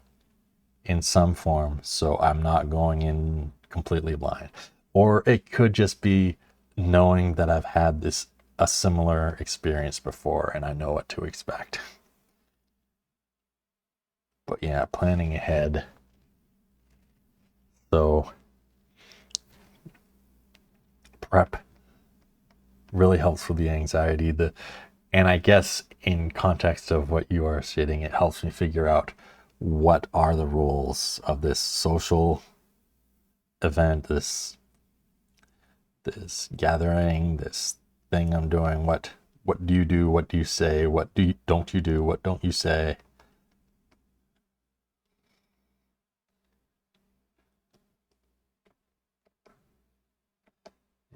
in some form so I'm not going in completely blind. Or it could just be knowing that I've had a similar experience before and I know what to expect. But yeah, planning ahead. So prep really helps with the anxiety. And I guess in context of what you are stating, it helps me figure out what are the rules of this social event, this gathering, this thing I'm doing. What do you do? What do you say? What don't you do? What don't you say?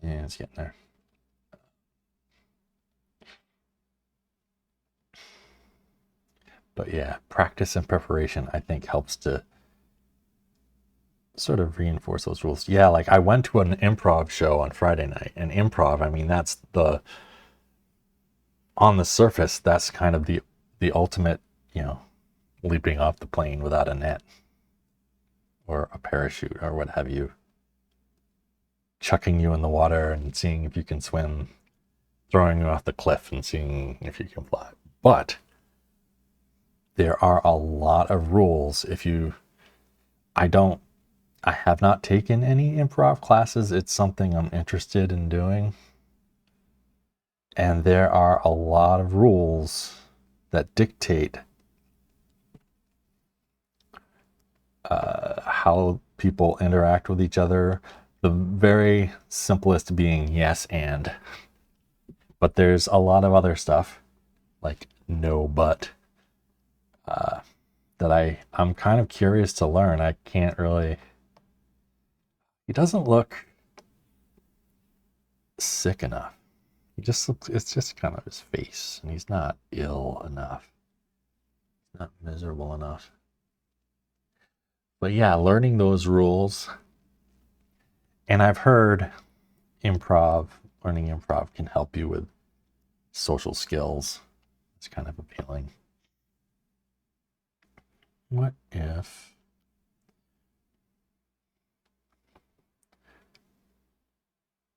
Yeah, it's getting there. But yeah, practice and preparation, I think, helps to sort of reinforce those rules. Yeah, like I went to an improv show on Friday night, and improv, I mean, that's on the surface, that's kind of the ultimate, leaping off the plane without a net or a parachute or what have you, chucking you in the water and seeing if you can swim, throwing you off the cliff and seeing if you can fly. But there are a lot of rules. I have not taken any improv classes. It's something I'm interested in doing. And there are a lot of rules that dictate how people interact with each other. The very simplest being yes and. But there's a lot of other stuff, like no but, that I'm kind of curious to learn. I can't really... He doesn't look sick enough. It's just kind of his face, and he's not ill enough. Not miserable enough. But yeah, learning those rules. And I've heard learning improv can help you with social skills. It's kind of appealing. What if...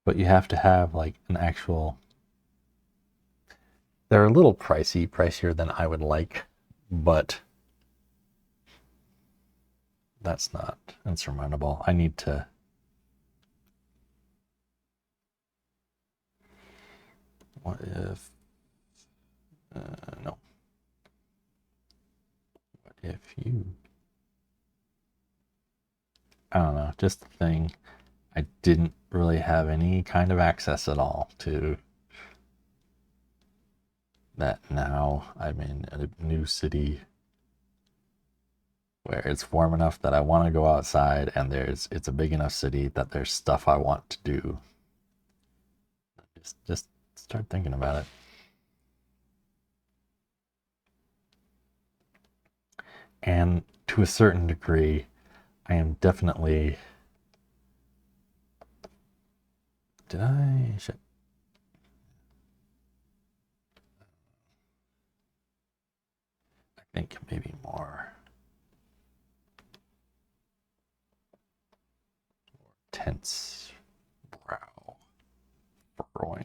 But you have to have like an actual... They're a little pricier than I would like, but that's not insurmountable. I need to... What if... no. What if you... I don't know, just the thing. I didn't really have any kind of access at all to that. Now I'm in a new city where it's warm enough that I want to go outside, and it's a big enough city that there's stuff I want to do. Just start thinking about it. And to a certain degree, I am definitely... Did I... Shit. I think maybe more tense brow furrowing.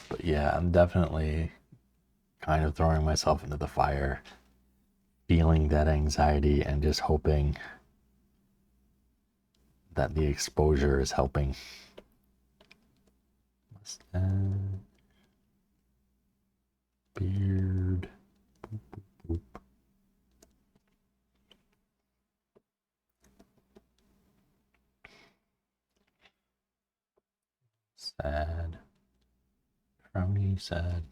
But yeah, I'm definitely kind of throwing myself into the fire, feeling that anxiety and just hoping that the exposure is helping. Mustache, beard, boop, boop, boop. Sad, frowny, sad.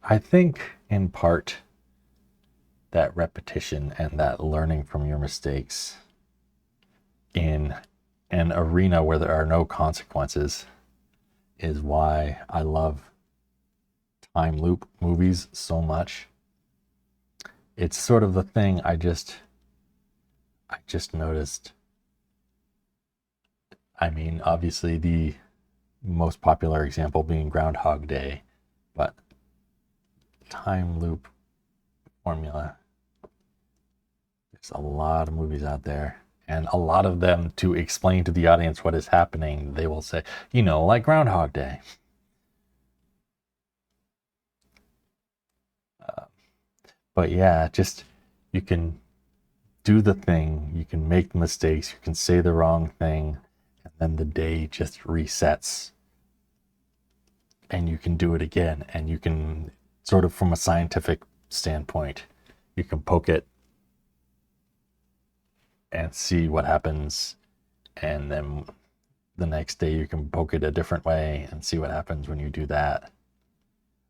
I think in part that repetition and that learning from your mistakes in an arena where there are no consequences is why I love time loop movies so much. It's sort of the thing I just noticed. I mean, obviously the most popular example being Groundhog Day, but time loop formula. There's a lot of movies out there, and a lot of them, to explain to the audience what is happening, they will say, like Groundhog Day. But yeah, just you can do the thing, you can make mistakes, you can say the wrong thing, and then the day just resets. And you can do it again, and you can sort of, from a scientific standpoint, you can poke it and see what happens, and then the next day you can poke it a different way and see what happens when you do that.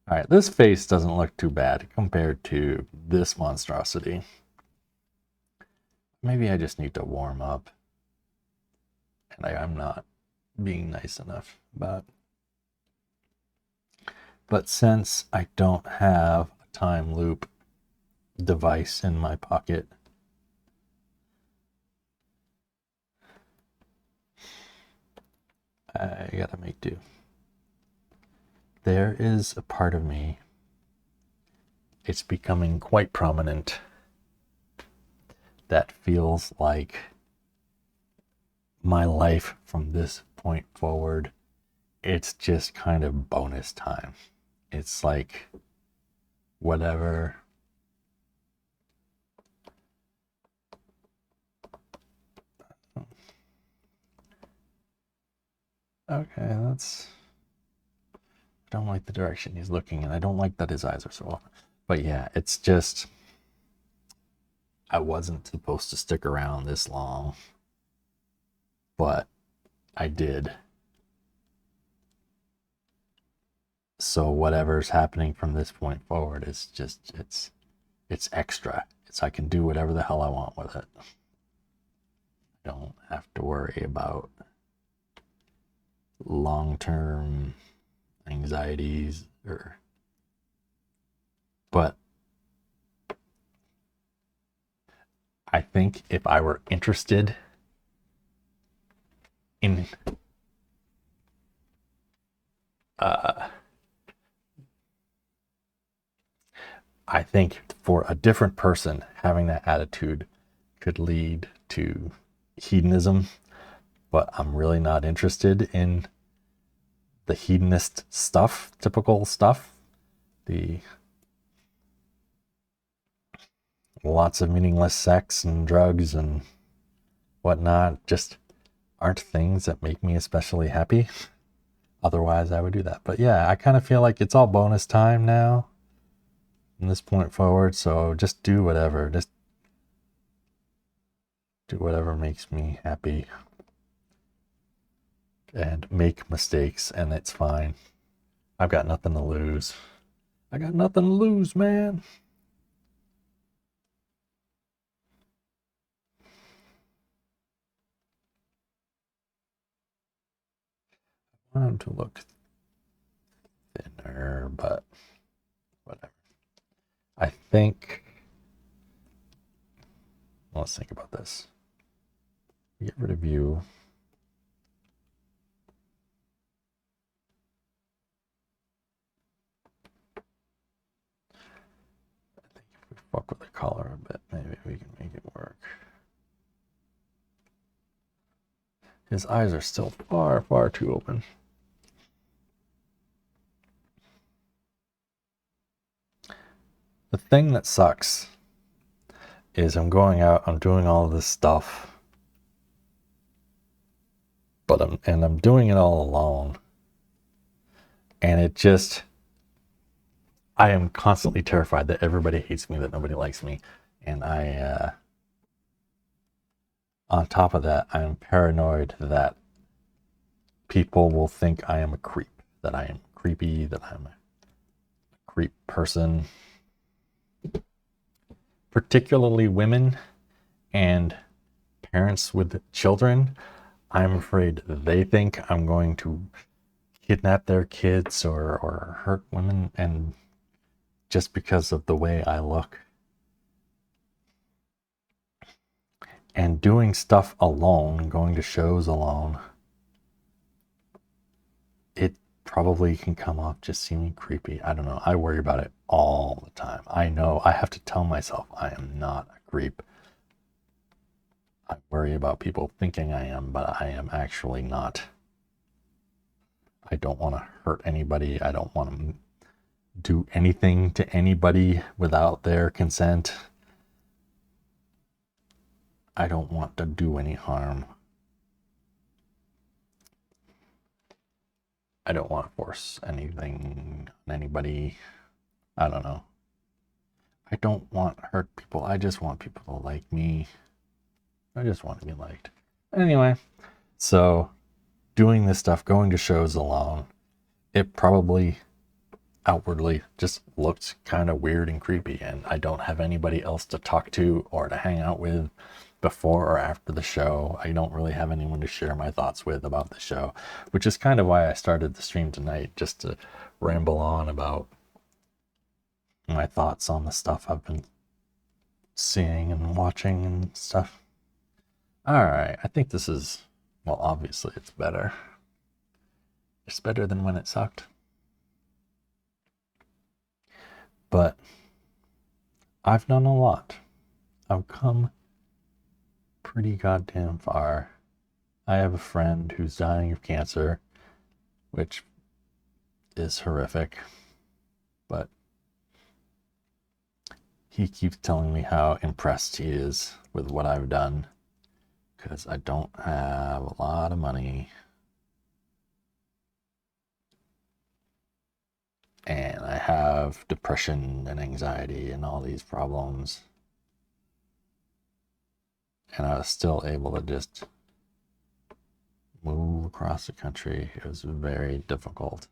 All right, this face doesn't look too bad compared to this monstrosity. Maybe I just need to warm up, and I'm not being nice enough about it. But since I don't have a time loop device in my pocket, I gotta make do. There is a part of me, it's becoming quite prominent, that feels like my life from this point forward, it's just kind of bonus time. It's like whatever. Okay, that's... I don't like the direction he's looking, and I don't like that his eyes are so open. But yeah, it's just... I wasn't supposed to stick around this long, but I did. So whatever's happening from this point forward is just, it's extra. I can do whatever the hell I want with it. don't have to worry about long-term anxieties but I think if I were interested in I think for a different person, having that attitude could lead to hedonism, but I'm really not interested in the hedonist stuff, typical stuff. The lots of meaningless sex and drugs and whatnot just aren't things that make me especially happy. Otherwise, I would do that. But yeah, I kind of feel like it's all bonus time now from this point forward. So just do whatever. Just do whatever makes me happy. And make mistakes, and it's fine. I've got nothing to lose. I got nothing to lose, man. I want him to look thinner, but whatever. I think, let's think about this. Get rid of you. I think if we fuck with the color a bit, maybe we can make it work. His eyes are still far, far too open. The thing that sucks is I'm going out, I'm doing all of this stuff, but I'm doing it all alone. And it just, I am constantly terrified that everybody hates me, that nobody likes me. And on top of that, I'm paranoid that people will think I am a creep, that I am creepy, that I'm a creep person. Particularly women and parents with children. I'm afraid they think I'm going to kidnap their kids or hurt women, and just because of the way I look. And doing stuff alone, going to shows alone, it probably can come off just seeming creepy. I don't know. I worry about it all the time. I know I have to tell myself I am not a creep. I worry about people thinking I am, but I am actually not. I don't want to hurt anybody. I don't want to do anything to anybody without their consent. I don't want to do any harm. I don't want to force anything on anybody. I don't know. I don't want to hurt people. I just want people to like me. I just want to be liked. Anyway, so doing this stuff, going to shows alone, it probably outwardly just looked kind of weird and creepy, and I don't have anybody else to talk to or to hang out with before or after the show. I don't really have anyone to share my thoughts with about the show, which is kind of why I started the stream tonight, just to ramble on about my thoughts on the stuff I've been seeing and watching and stuff. All right, I think this is, well, obviously it's better. It's better than when it sucked. But I've done a lot. I've come pretty goddamn far. I have a friend who's dying of cancer, which is horrific, but he keeps telling me how impressed he is with what I've done, because I don't have a lot of money. And I have depression and anxiety and all these problems. And I was still able to just move across the country. It was very difficult.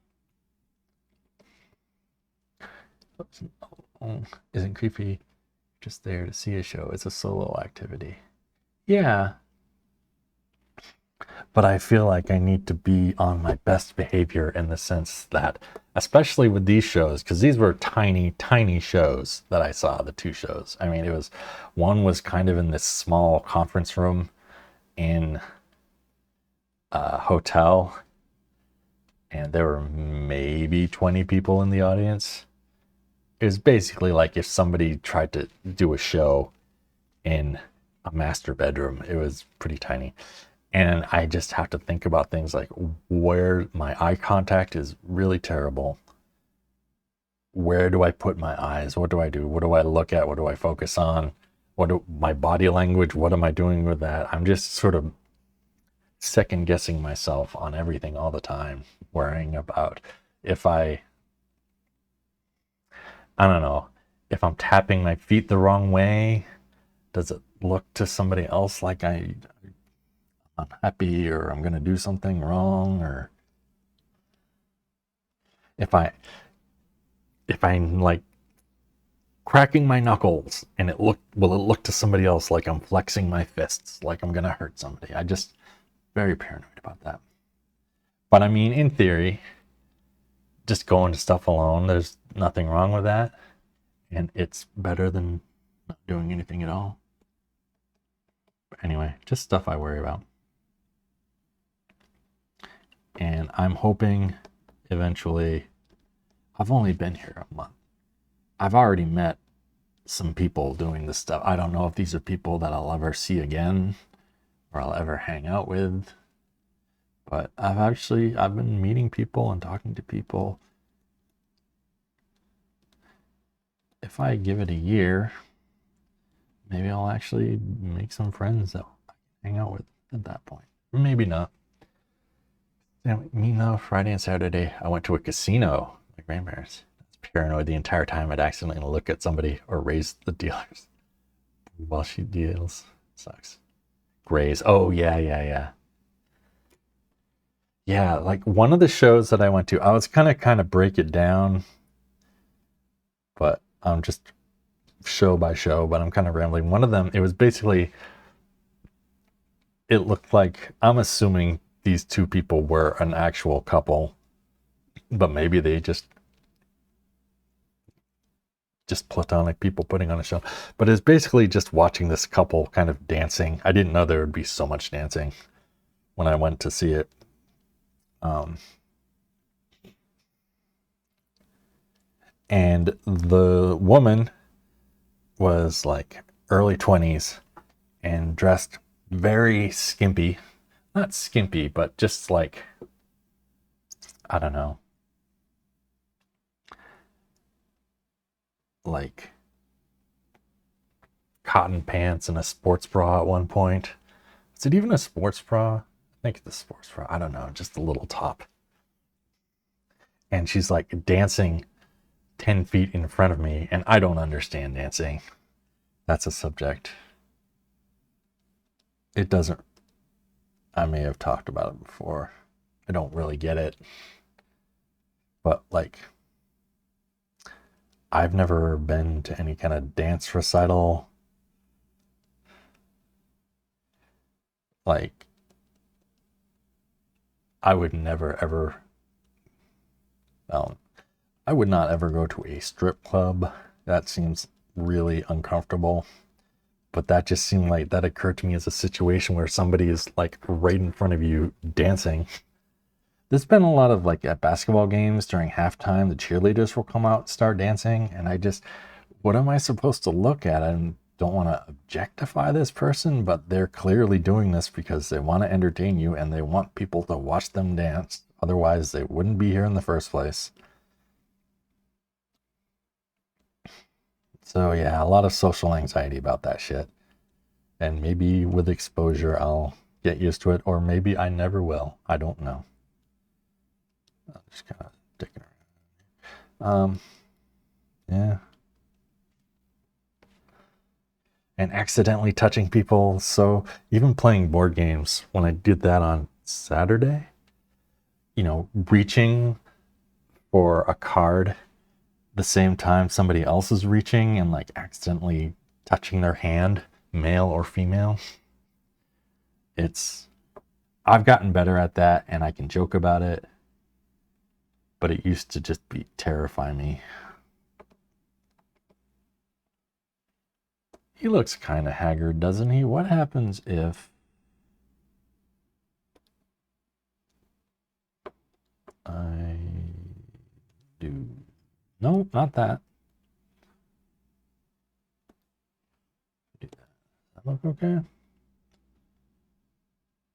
Isn't creepy just there to see a show. It's a solo activity. Yeah, but I feel like I need to be on my best behavior in the sense that, especially with these shows, because these were tiny, tiny shows that I saw, the two shows. I mean, one was kind of in this small conference room in a hotel, and there were maybe 20 people in the audience. It was basically like if somebody tried to do a show in a master bedroom. It was pretty tiny. And I just have to think about things like where my eye contact is really terrible. Where do I put my eyes? What do I do? What do I look at? What do I focus on? My body language? What am I doing with that? I'm just sort of second guessing myself on everything all the time, worrying about if I don't know, if I'm tapping my feet the wrong way, does it look to somebody else like I'm unhappy or I'm going to do something wrong? Or if I'm like cracking my knuckles and will it look to somebody else like I'm flexing my fists, like I'm going to hurt somebody? I just very paranoid about that. But I mean, in theory, just going to stuff alone, there's nothing wrong with that. And it's better than not doing anything at all. But anyway, just stuff I worry about. And I'm hoping eventually, I've only been here a month. I've already met some people doing this stuff. I don't know if these are people that I'll ever see again or I'll ever hang out with. But I've been meeting people and talking to people. If I give it a year, maybe I'll actually make some friends that I can hang out with at that point. Or maybe not. Meanwhile, Friday and Saturday, I went to a casino with my grandparents. I was paranoid the entire time I'd accidentally look at somebody or raise the dealers while she deals. Sucks. Graze. Oh, yeah. Yeah, like one of the shows that I went to, I was kind of break it down, but I'm just show by show, but I'm kind of rambling. One of them, it was basically, it looked like, I'm assuming these two people were an actual couple, but maybe they just platonic people putting on a show. But it's basically just watching this couple kind of dancing. I didn't know there would be so much dancing when I went to see it. And the woman was like early 20s and dressed very skimpy. Not skimpy, but just like, I don't know, like cotton pants and a sports bra at one point. Is it even a sports bra? I think it's a sports bra. I don't know, just a little top. And she's like dancing 10 feet in front of me, and I don't understand dancing. That's a subject. It doesn't, I may have talked about it before. I don't really get it. But like, I've never been to any kind of dance recital. Like, I would never ever, I would not ever go to a strip club. That seems really uncomfortable. But that just seemed like that occurred to me as a situation where somebody is like right in front of you dancing. There's been a lot of like at basketball games during halftime, the cheerleaders will come out and start dancing. And what am I supposed to look at? I don't want to objectify this person, but they're clearly doing this because they want to entertain you and they want people to watch them dance. Otherwise, they wouldn't be here in the first place. So yeah, a lot of social anxiety about that shit. And maybe with exposure, I'll get used to it, or maybe I never will. I don't know. I'm just kind of digging around. Yeah. And accidentally touching people. So even playing board games, when I did that on Saturday, reaching for a card the same time somebody else is reaching and like accidentally touching their hand, male or female. It's I've gotten better at that and I can joke about it, but it used to just terrify me. He looks kind of haggard, doesn't he? What happens if I do... No, not that. Does that look okay?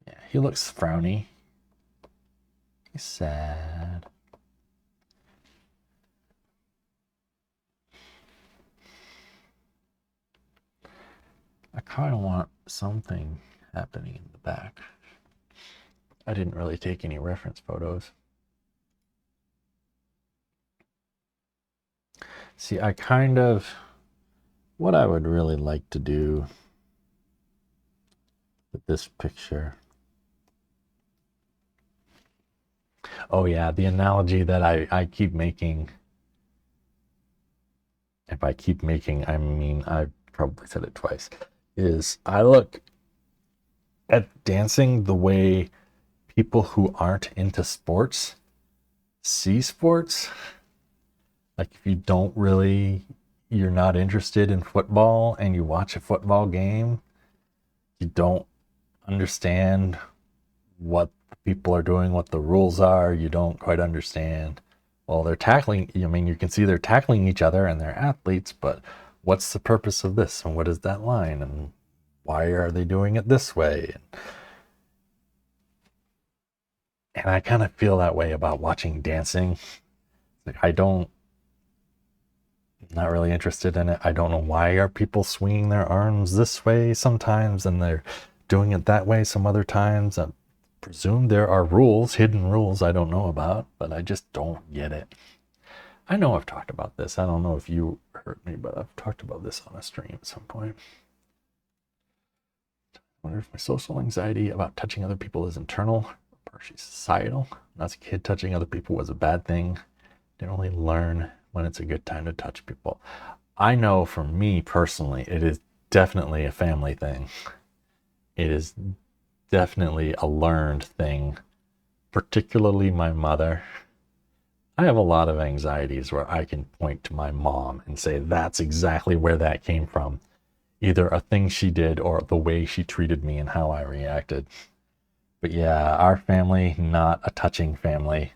Yeah, he looks frowny. He's sad. I kind of want something happening in the back. I didn't really take any reference photos. See, what I would really like to do with this picture. Oh yeah, the analogy that I keep making. If I keep making, I mean, I probably said it twice, is I look at dancing the way people who aren't into sports see sports. Like if you're not interested in football and you watch a football game, you don't understand what people are doing, what the rules are, you don't quite understand. Well, they're tackling, I mean, you can see they're tackling each other and they're athletes, but what's the purpose of this and what is that line and why are they doing it this way? And I kind of feel that way about watching dancing. Like I'm not really interested in it. I don't know why are people swinging their arms this way sometimes and they're doing it that way some other times. I presume there are rules, hidden rules I don't know about, but I just don't get it. I know I've talked about this. I don't know if you heard me, but I've talked about this on a stream at some point. I wonder if my social anxiety about touching other people is internal or partially societal. When I was a kid, touching other people was a bad thing. Didn't really learn when it's a good time to touch people. I know for me personally, it is definitely a family thing. It is definitely a learned thing, particularly my mother. I have a lot of anxieties where I can point to my mom and say that's exactly where that came from. Either a thing she did or the way she treated me and how I reacted. But yeah, our family, not a touching family.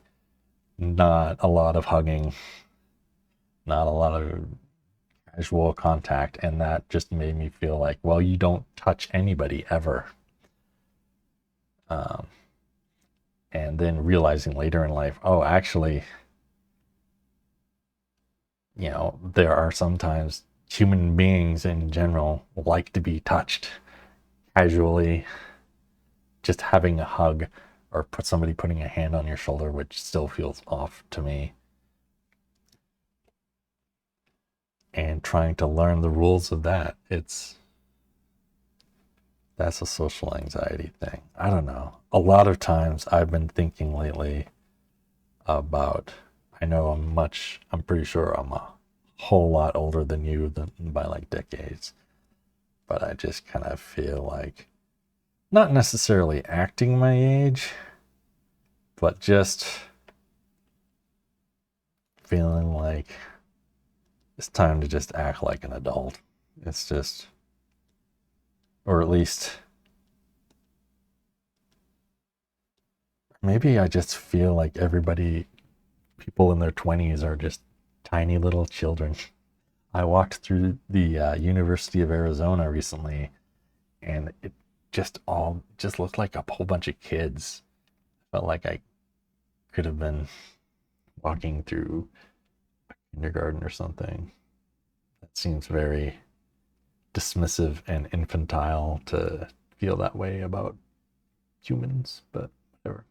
Not a lot of hugging. Not a lot of casual contact. And that just made me feel like, well, you don't touch anybody ever. And then realizing later in life, oh, actually, there are sometimes human beings in general like to be touched casually. Just having a hug or somebody putting a hand on your shoulder, which still feels off to me. And trying to learn the rules of that. That's a social anxiety thing. I don't know. A lot of times I've been thinking lately about, I'm pretty sure I'm a whole lot older than you by like decades. But I just kind of feel like, not necessarily acting my age, but just feeling like it's time to just act like an adult. It's just, or at least, maybe I just feel like people in their 20s are just tiny little children. I walked through the University of Arizona recently and it just looked like a whole bunch of kids. Felt like I could have been walking through kindergarten or something. That seems very dismissive and infantile to feel that way about humans, but whatever.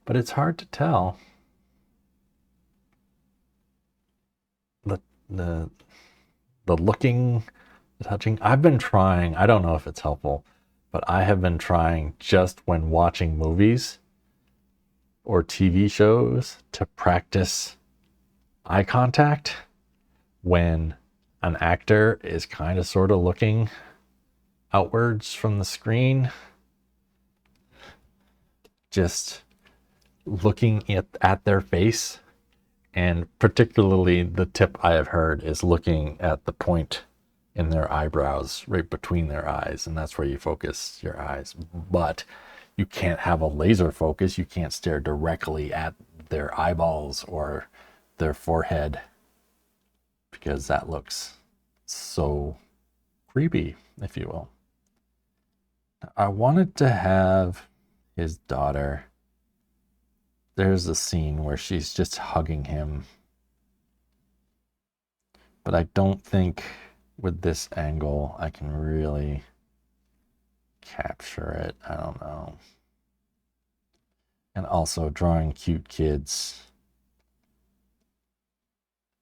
But it's hard to tell. The looking, the touching. I've been trying, I don't know if it's helpful, but I have been trying just when watching movies or TV shows to practice eye contact when an actor is kind of sort of looking outwards from the screen, just looking at their face. And particularly the tip I have heard is looking at the point in their eyebrows right between their eyes, and that's where you focus your eyes. But you can't have a laser focus. You can't stare directly at their eyeballs or their forehead, because that looks so creepy, if you will. I wanted to have his daughter. There's a scene where she's just hugging him, but I don't think with this angle I can really capture it. I don't know. And also, drawing cute kids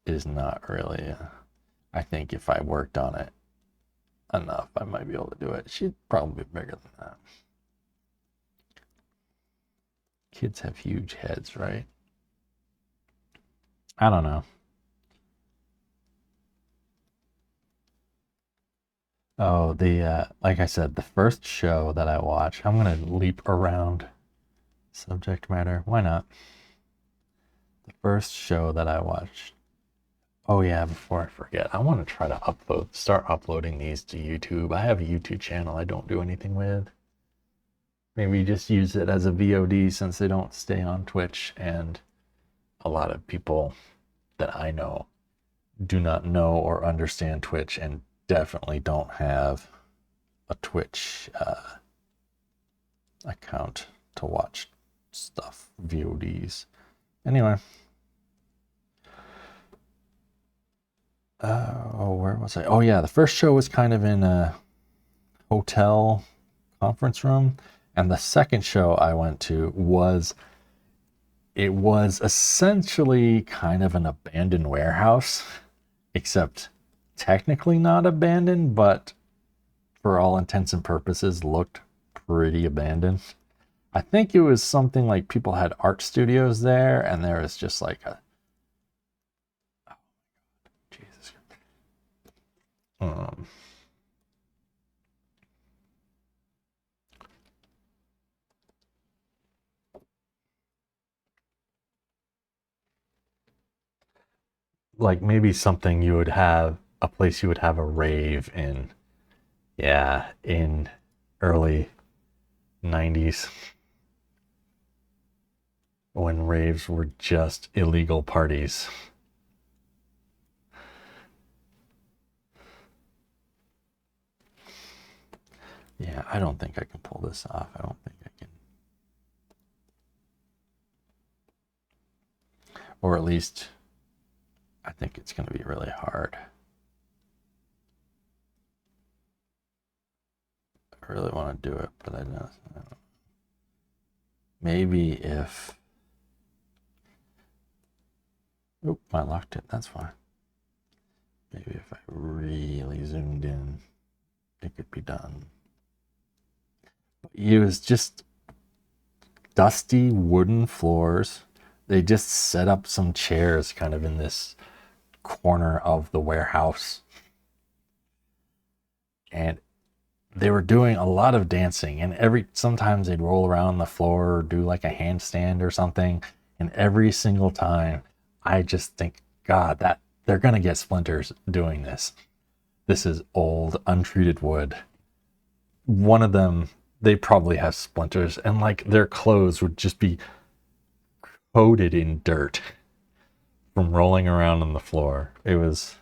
is not really I think if I worked on it enough, I might be able to do it. She'd probably be bigger than that. Kids have huge heads, right? I don't know. Oh, like I said, the first show that I watched, I'm gonna leap around subject matter. Why not? The first show that I watched. Oh yeah, before I forget, I want to try to start uploading these to YouTube. I have a YouTube channel I don't do anything with. Maybe just use it as a VOD since they don't stay on Twitch, and a lot of people that I know do not know or understand Twitch and definitely don't have a Twitch account to watch stuff, VODs. Anyway. Where was I? Oh yeah, the first show was kind of in a hotel conference room, and the second show I went to was essentially kind of an abandoned warehouse, except technically not abandoned, but for all intents and purposes looked pretty abandoned. I think it was something like people had art studios there, and there was just like a like maybe something you would have, a place you would have a rave in. Yeah, in early 90s, when raves were just illegal parties. Yeah, I don't think I can pull this off. I don't think I can. Or at least, I think it's going to be really hard. I really want to do it, but I don't. Maybe if... Oop, I locked it. That's fine. Maybe if I really zoomed in, it could be done. It was just dusty wooden floors. They just set up some chairs kind of in this corner of the warehouse. And they were doing a lot of dancing, and sometimes they'd roll around the floor or do like a handstand or something. And every single time I just think, God, that they're going to get splinters doing this. This is old, untreated wood. One of them, they probably have splinters, and like their clothes would just be coated in dirt from rolling around on the floor. It was,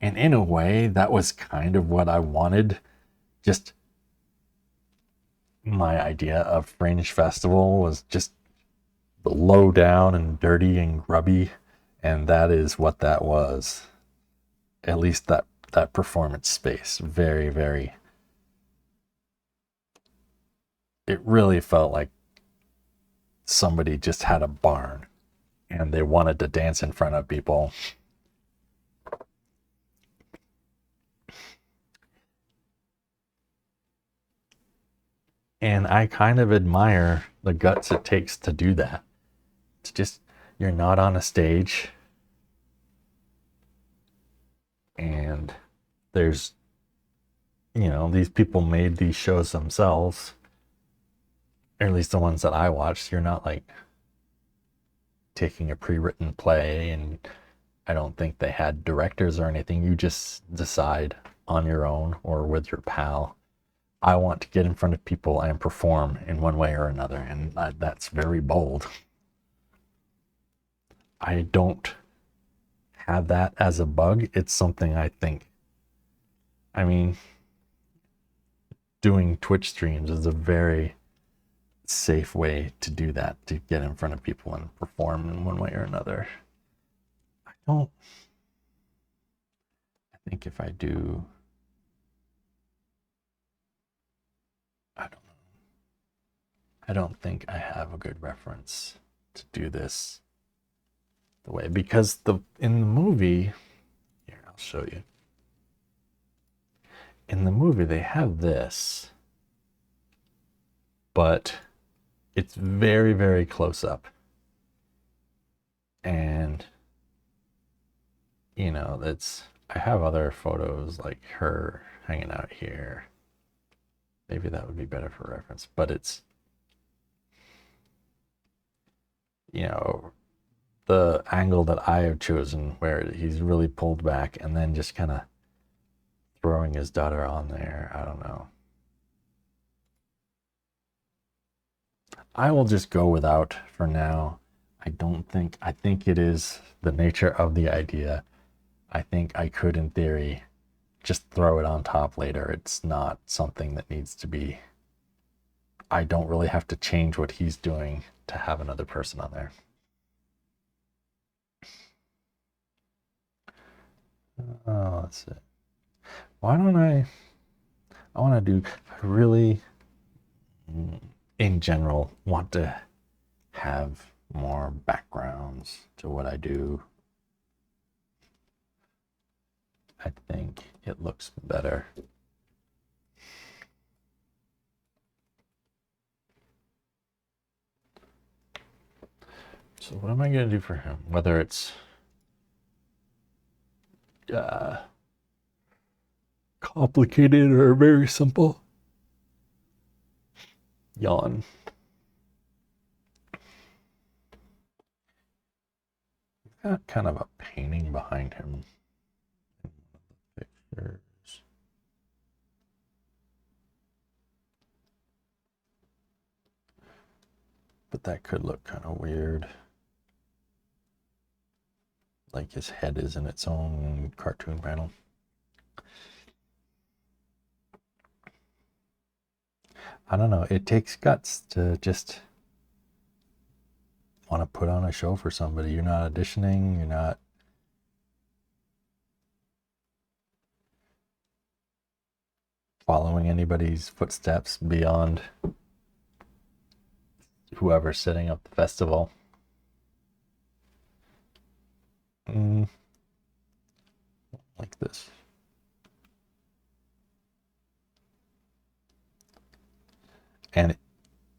and in a way, that was kind of what I wanted. Just my idea of Fringe Festival was just low down and dirty and grubby, and that is what that was. At least that performance space. Very, very... It really felt like somebody just had a barn and they wanted to dance in front of people. And I kind of admire the guts it takes to do that. It's just, you're not on a stage, and there's you know, these people made these shows themselves, or at least the ones that I watched. You're not like taking a pre-written play, and I don't think they had directors or anything. You just decide on your own or with your pal, I want to get in front of people and perform in one way or another, and that's very bold. I don't have that as a bug. It's something I think, I mean, doing Twitch streams is a very safe way to do that, to get in front of people and perform in one way or another. I think if I do, I don't know. I don't think I have a good reference to do this the way, because in the movie, here, I'll show you. In the movie, they have this, but it's very, very close up. And, you know, I have other photos like her hanging out here. Maybe that would be better for reference, but it's, you know, the angle that I have chosen where he's really pulled back and then just kind of throwing his daughter on there. I don't know. I will just go without for now. I think it is the nature of the idea. I think I could, in theory, just throw it on top later. It's not something that needs to be, I don't really have to change what he's doing to have another person on there. Let's see. Why don't I want to do, I really, in general, want to have more backgrounds to what I do. I think it looks better. So what am I going to do for him? Whether it's complicated or very simple. Yawn. Got kind of a painting behind him in one of the pictures. But that could look kind of weird. Like his head is in its own cartoon panel. I don't know. It takes guts to just want to put on a show for somebody. You're not auditioning. You're not following anybody's footsteps beyond whoever's setting up the festival. Like this. And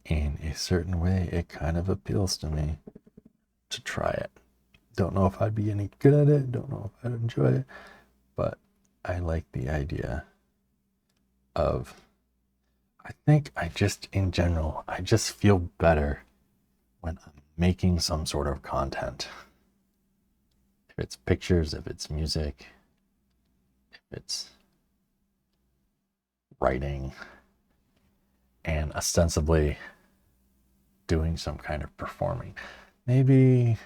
in a certain way, it kind of appeals to me to try it. Don't know if I'd be any good at it. Don't know if I'd enjoy it. But I like the idea of, I think I just, in general, I just feel better when I'm making some sort of content. If it's pictures, if it's music, if it's writing, and ostensibly doing some kind of performing. Maybe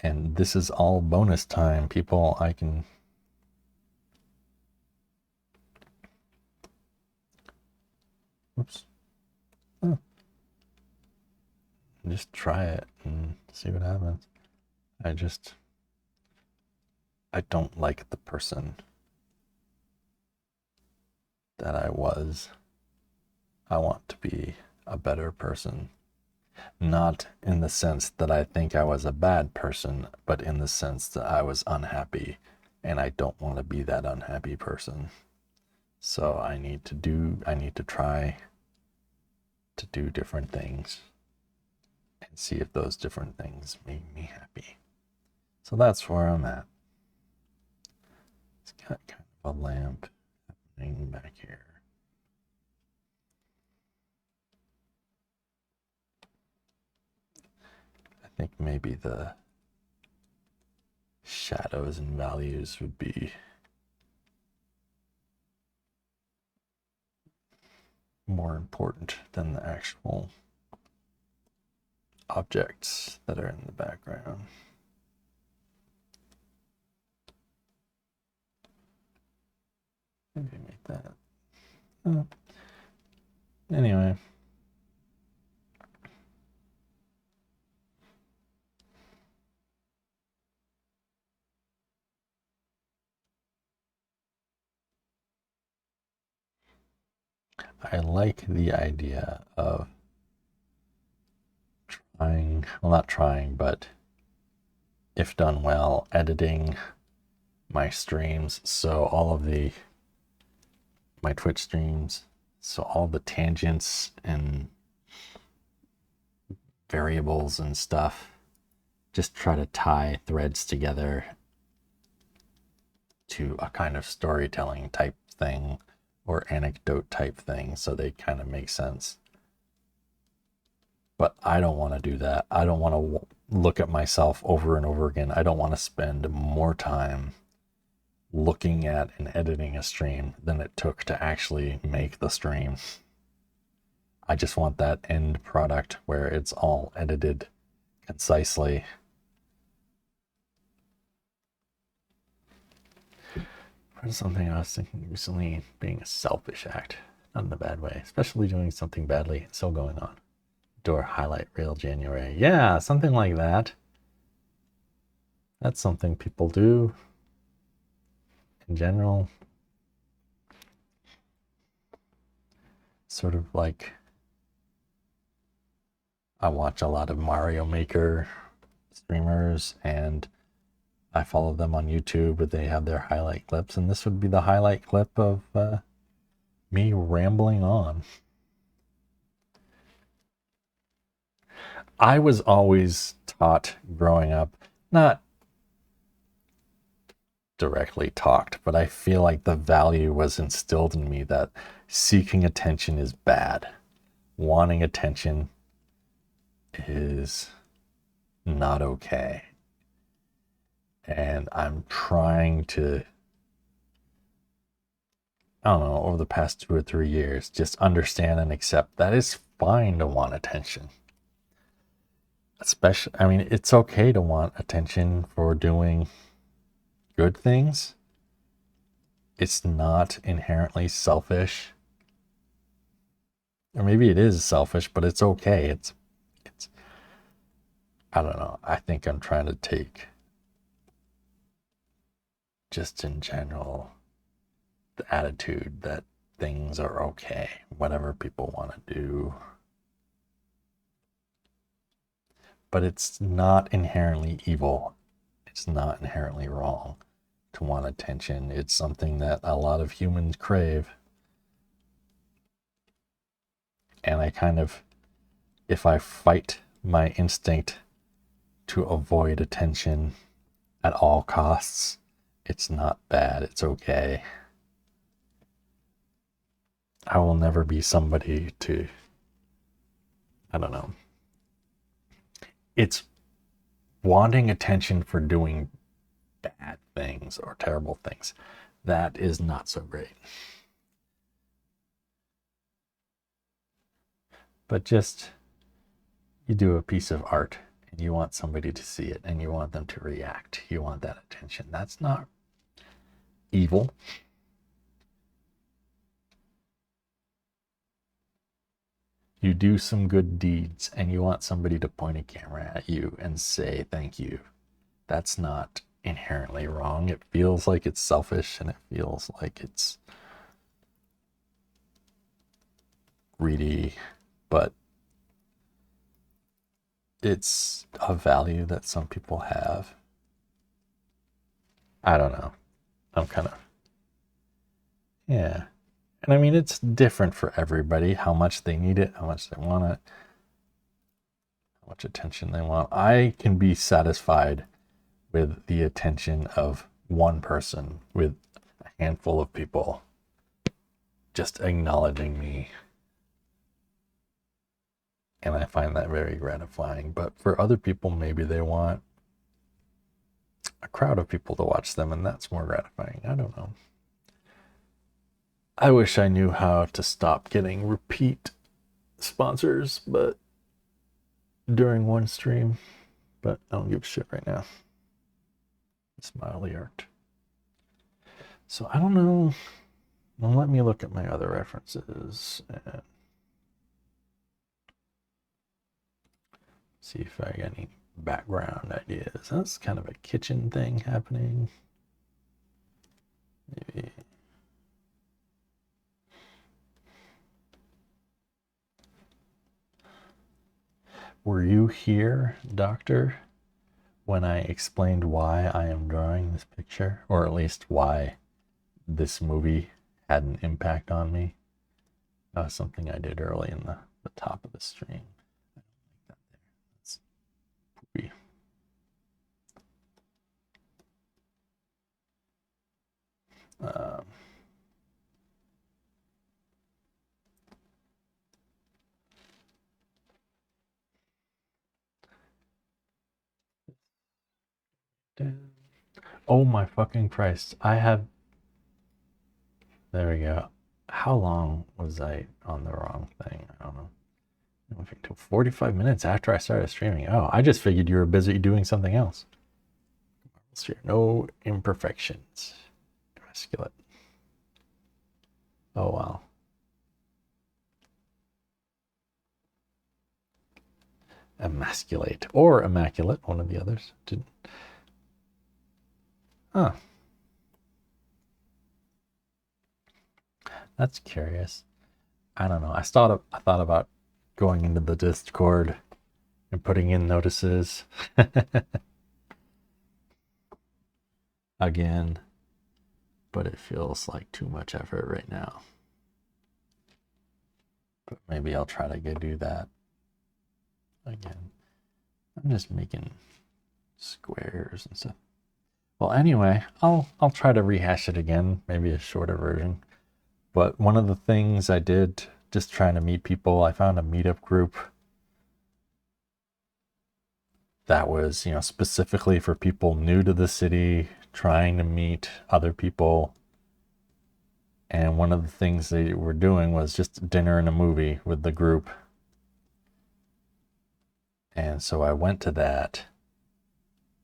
and this is all bonus time, people. I can just try it and see what happens. I don't like the person that I was. I want to be a better person. Not in the sense that I think I was a bad person, but in the sense that I was unhappy, and I don't want to be that unhappy person. So I need to try to do different things and see if those different things make me happy. So that's where I'm at. It's got kind of a lamp happening back here. I think maybe the shadows and values would be more important than the actual objects that are in the background. Maybe make that. Oh. Anyway. I like the idea of trying, well, not trying, but if done well, editing my streams so all of my Twitch streams, so all the tangents and variables and stuff, just try to tie threads together to a kind of storytelling type thing or anecdote type thing so they kind of make sense. But I don't want to do that. I don't want to look at myself over and over again. I don't want to spend more time looking at and editing a stream than it took to actually make the stream. I just want that end product where it's all edited concisely. There's something I was thinking recently, being a selfish act, not in a bad way, especially doing something badly and still going on. Do a highlight reel January. Yeah, something like that. That's something people do in general. Sort of like, I watch a lot of Mario Maker streamers and I follow them on YouTube, but they have their highlight clips, and this would be the highlight clip of me rambling on. I was always taught growing up, not directly talked, but I feel like the value was instilled in me that seeking attention is bad. Wanting attention is not okay. And I'm trying to, I don't know, over the past 2 or 3 years, just understand and accept that it's fine to want attention. Especially, I mean, it's okay to want attention for doing good things. It's not inherently selfish. Or maybe it is selfish, but it's okay. It's I don't know. I think I'm trying to take, just in general, the attitude that things are okay, whatever people want to do. But it's not inherently evil. It's not inherently wrong to want attention. It's something that a lot of humans crave. And I kind of, if I fight my instinct to avoid attention at all costs, it's not bad. It's okay. I will never be somebody to, I don't know. It's wanting attention for doing bad things or terrible things. That is not so great. But just, you do a piece of art and you want somebody to see it and you want them to react. You want that attention. That's not evil. You do some good deeds and you want somebody to point a camera at you and say thank you. That's not inherently wrong. It feels like it's selfish and it feels like it's greedy, but it's a value that some people have. I don't know. I'm kind of, yeah. And I mean, it's different for everybody, how much they need it, how much they want it, how much attention they want. I can be satisfied with the attention of one person, with handful of people just acknowledging me. And I find that very gratifying. But for other people, maybe they want a crowd of people to watch them, and that's more gratifying. I don't know. I wish I knew how to stop getting repeat sponsors, but during one stream, but I don't give a shit right now. Smiley art. So I don't know. Well, let me look at my other references and see if I get any background ideas. That's kind of a kitchen thing happening. Maybe. Were you here, Doctor, when I explained why I am drawing this picture, or at least why this movie had an impact on me? That was something I did early in the top of the stream. I don't like that there. That's poopy. Oh my fucking Christ. I have... There we go. How long was I on the wrong thing? I don't know. Until 45 minutes after I started streaming. Oh, I just figured you were busy doing something else. No imperfections. Emasculate. Oh, wow. Emasculate or immaculate, one of the others. Didn't. Huh. That's curious. I don't know. I thought about going into the Discord and putting in notices again, but it feels like too much effort right now. But maybe I'll try to go do that again. I'm just making squares and stuff. Well, anyway, I'll try to rehash it again, maybe a shorter version. But one of the things I did, just trying to meet people, I found a meetup group that was, you know, specifically for people new to the city, trying to meet other people. And one of the things they were doing was just dinner and a movie with the group. And so I went to that,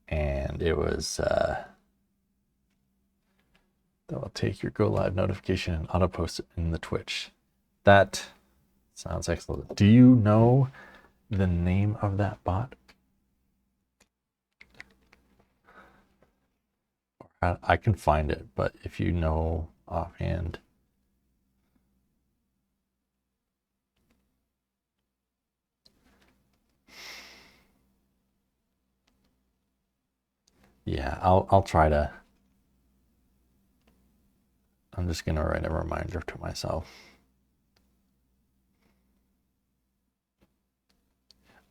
and it was that will take your go live notification and auto post it in the Twitch. That sounds excellent. Do you know the name of that bot? I can find it, but if you know offhand. Yeah, I'll try to. I'm just gonna write a reminder to myself.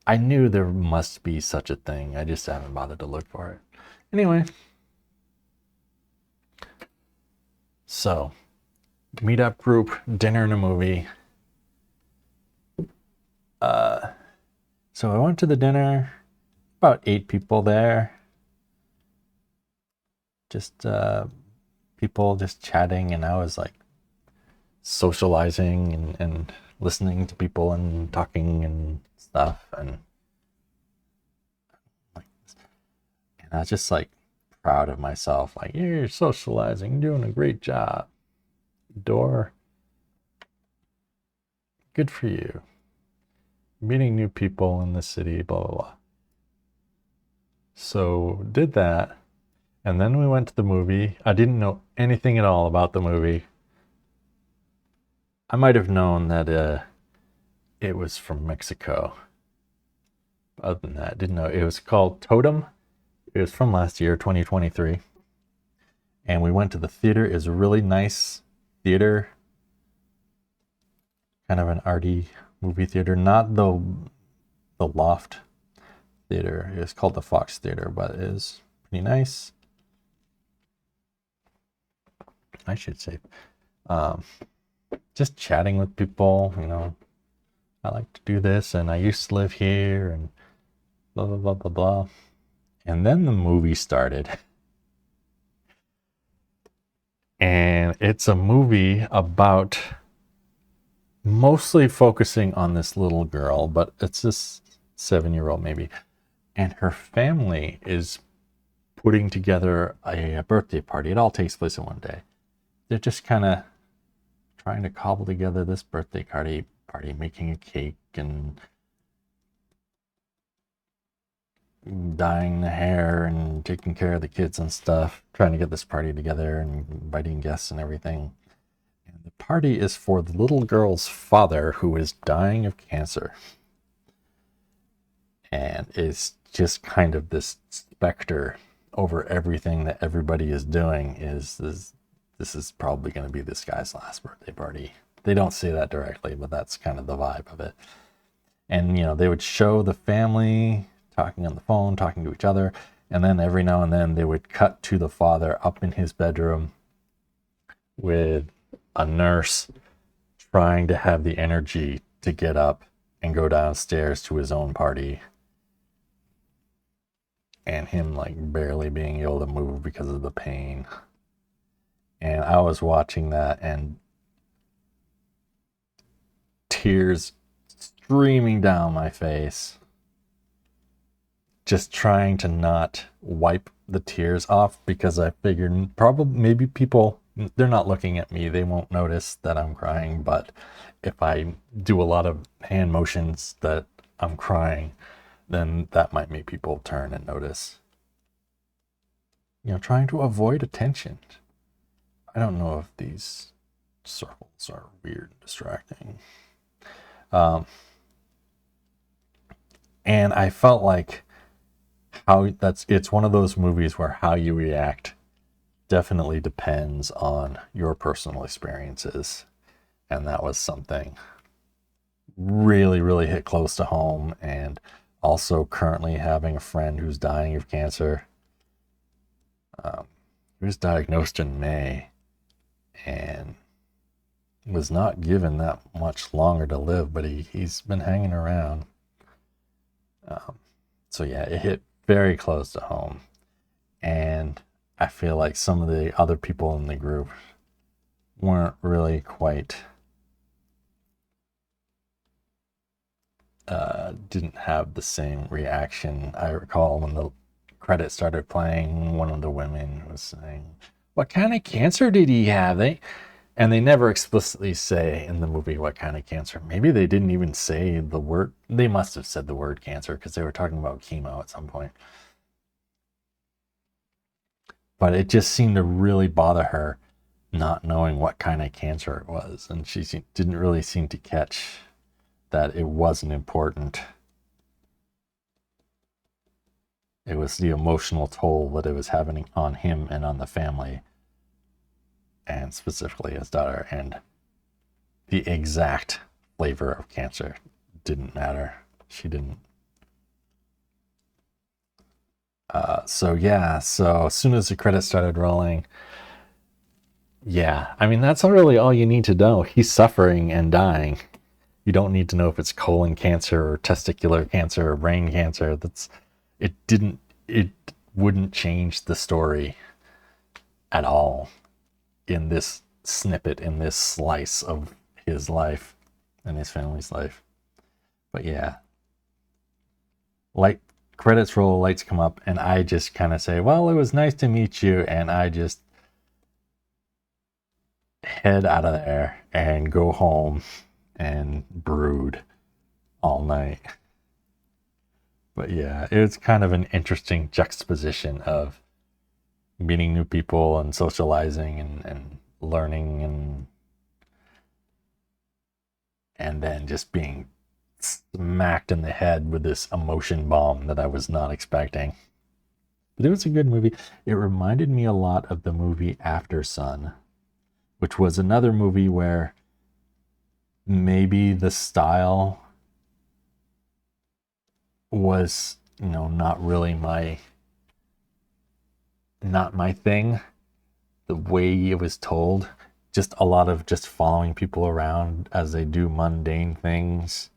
I knew there must be such a thing. I just haven't bothered to look for it. Anyway. So, meetup group, dinner and a movie. So I went to the dinner, about 8 people there. Just people just chatting, and I was like socializing and listening to people and talking and stuff, and I was just like proud of myself, like, you're socializing, doing a great job, Door. Good for you. Meeting new people in the city, blah blah blah. So did that, and then we went to the movie. I didn't know anything at all about the movie. I might have known that it was from Mexico. Other than that, didn't know. It was called Tótem. It was from last year, 2023. And we went to the theater. It was a really nice theater. Kind of an arty movie theater. Not the Loft Theater. It was called the Fox Theater, but it is pretty nice. I should say, um, just chatting with people, you know, I like to do this and I used to live here and blah, blah, blah, blah, blah. And then the movie started. And it's a movie about mostly focusing on this little girl, but it's this 7-year-old maybe. And her family is putting together a birthday party. It all takes place in one day. They're just kind of trying to cobble together this birthday party, making a cake and dyeing the hair and taking care of the kids and stuff, trying to get this party together and inviting guests and everything. And the party is for the little girl's father, who is dying of cancer. And it's just kind of this specter over everything that everybody is doing. This is probably going to be this guy's last birthday party. They don't say that directly, but that's kind of the vibe of it. And, you know, they would show the family talking on the phone, talking to each other. And then every now and then they would cut to the father up in his bedroom with a nurse trying to have the energy to get up and go downstairs to his own party. And him like barely being able to move because of the pain. And I was watching that and tears streaming down my face, just trying to not wipe the tears off, because I figured probably maybe people, they're not looking at me, they won't notice that I'm crying, but if I do a lot of hand motions that I'm crying, then that might make people turn and notice. You know, trying to avoid attention. I don't know if these circles are weird and distracting. And I felt like it's one of those movies where how you react definitely depends on your personal experiences. And that was something really, really hit close to home. And also currently having a friend who's dying of cancer. He was diagnosed in May and was not given that much longer to live, but he's been hanging around. So yeah, it hit very close to home. And I feel like some of the other people in the group weren't really quite, didn't have the same reaction. I recall when the credits started playing, one of the women was saying, "What kind of cancer did he have?" And they never explicitly say in the movie what kind of cancer. Maybe they didn't even say the word. They must have said the word cancer because they were talking about chemo at some point. But it just seemed to really bother her not knowing what kind of cancer it was. And she didn't really seem to catch that it wasn't important. It was the emotional toll that it was having on him and on the family, and specifically his daughter. And the exact flavor of cancer didn't matter. She didn't. So as soon as the credits started rolling, yeah, I mean, that's really all you need to know. He's suffering and dying. You don't need to know if it's colon cancer or testicular cancer or brain cancer. It wouldn't change the story at all in this snippet, in this slice of his life and his family's life. But yeah, credits roll, lights come up, and I just kind of say, "Well, it was nice to meet you," and I just head out of there and go home and brood all night. But yeah, it's kind of an interesting juxtaposition of meeting new people and socializing and learning and then just being smacked in the head with this emotion bomb that I was not expecting. But it was a good movie. It reminded me a lot of the movie After Sun, which was another movie where maybe the style was, not really not my thing, the way it was told, just a lot of just following people around as they do mundane things,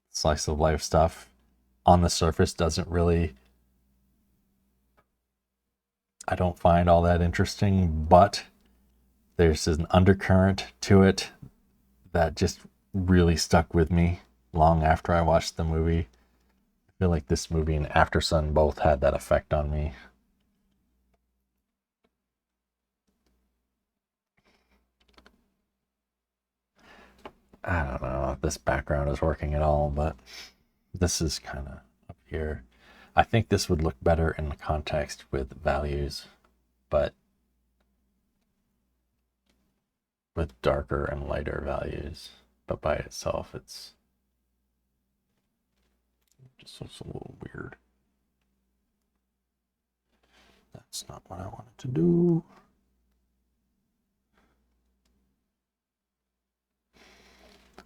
slice of life stuff, on the surface doesn't really, I don't find all that interesting, but there's an undercurrent to it that just really stuck with me long after I watched the movie. I feel like this movie and After Sun both had that effect on me. I don't know if this background is working at all, but this is kind of up here. I think this would look better in context with values, but with darker and lighter values. But by itself, it's just looks a little weird. That's not what I wanted to do.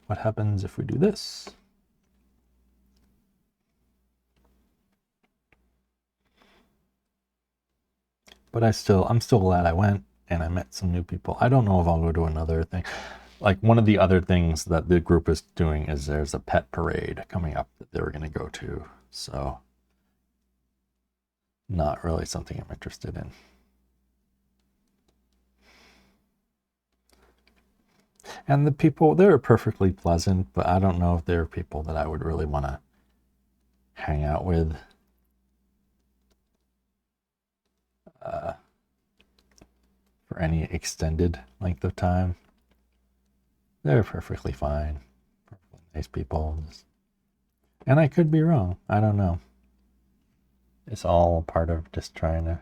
What happens if we do this? But I'm still glad I went and I met some new people. I don't know if I'll go to another thing. Like one of the other things that the group is doing is there's a pet parade coming up that they were going to go to. So not really something I'm interested in. And the people, they were perfectly pleasant, but I don't know if they're people that I would really want to hang out with. For any extended length of time. They're perfectly fine. Perfectly nice people. And I could be wrong. I don't know. It's all part of just trying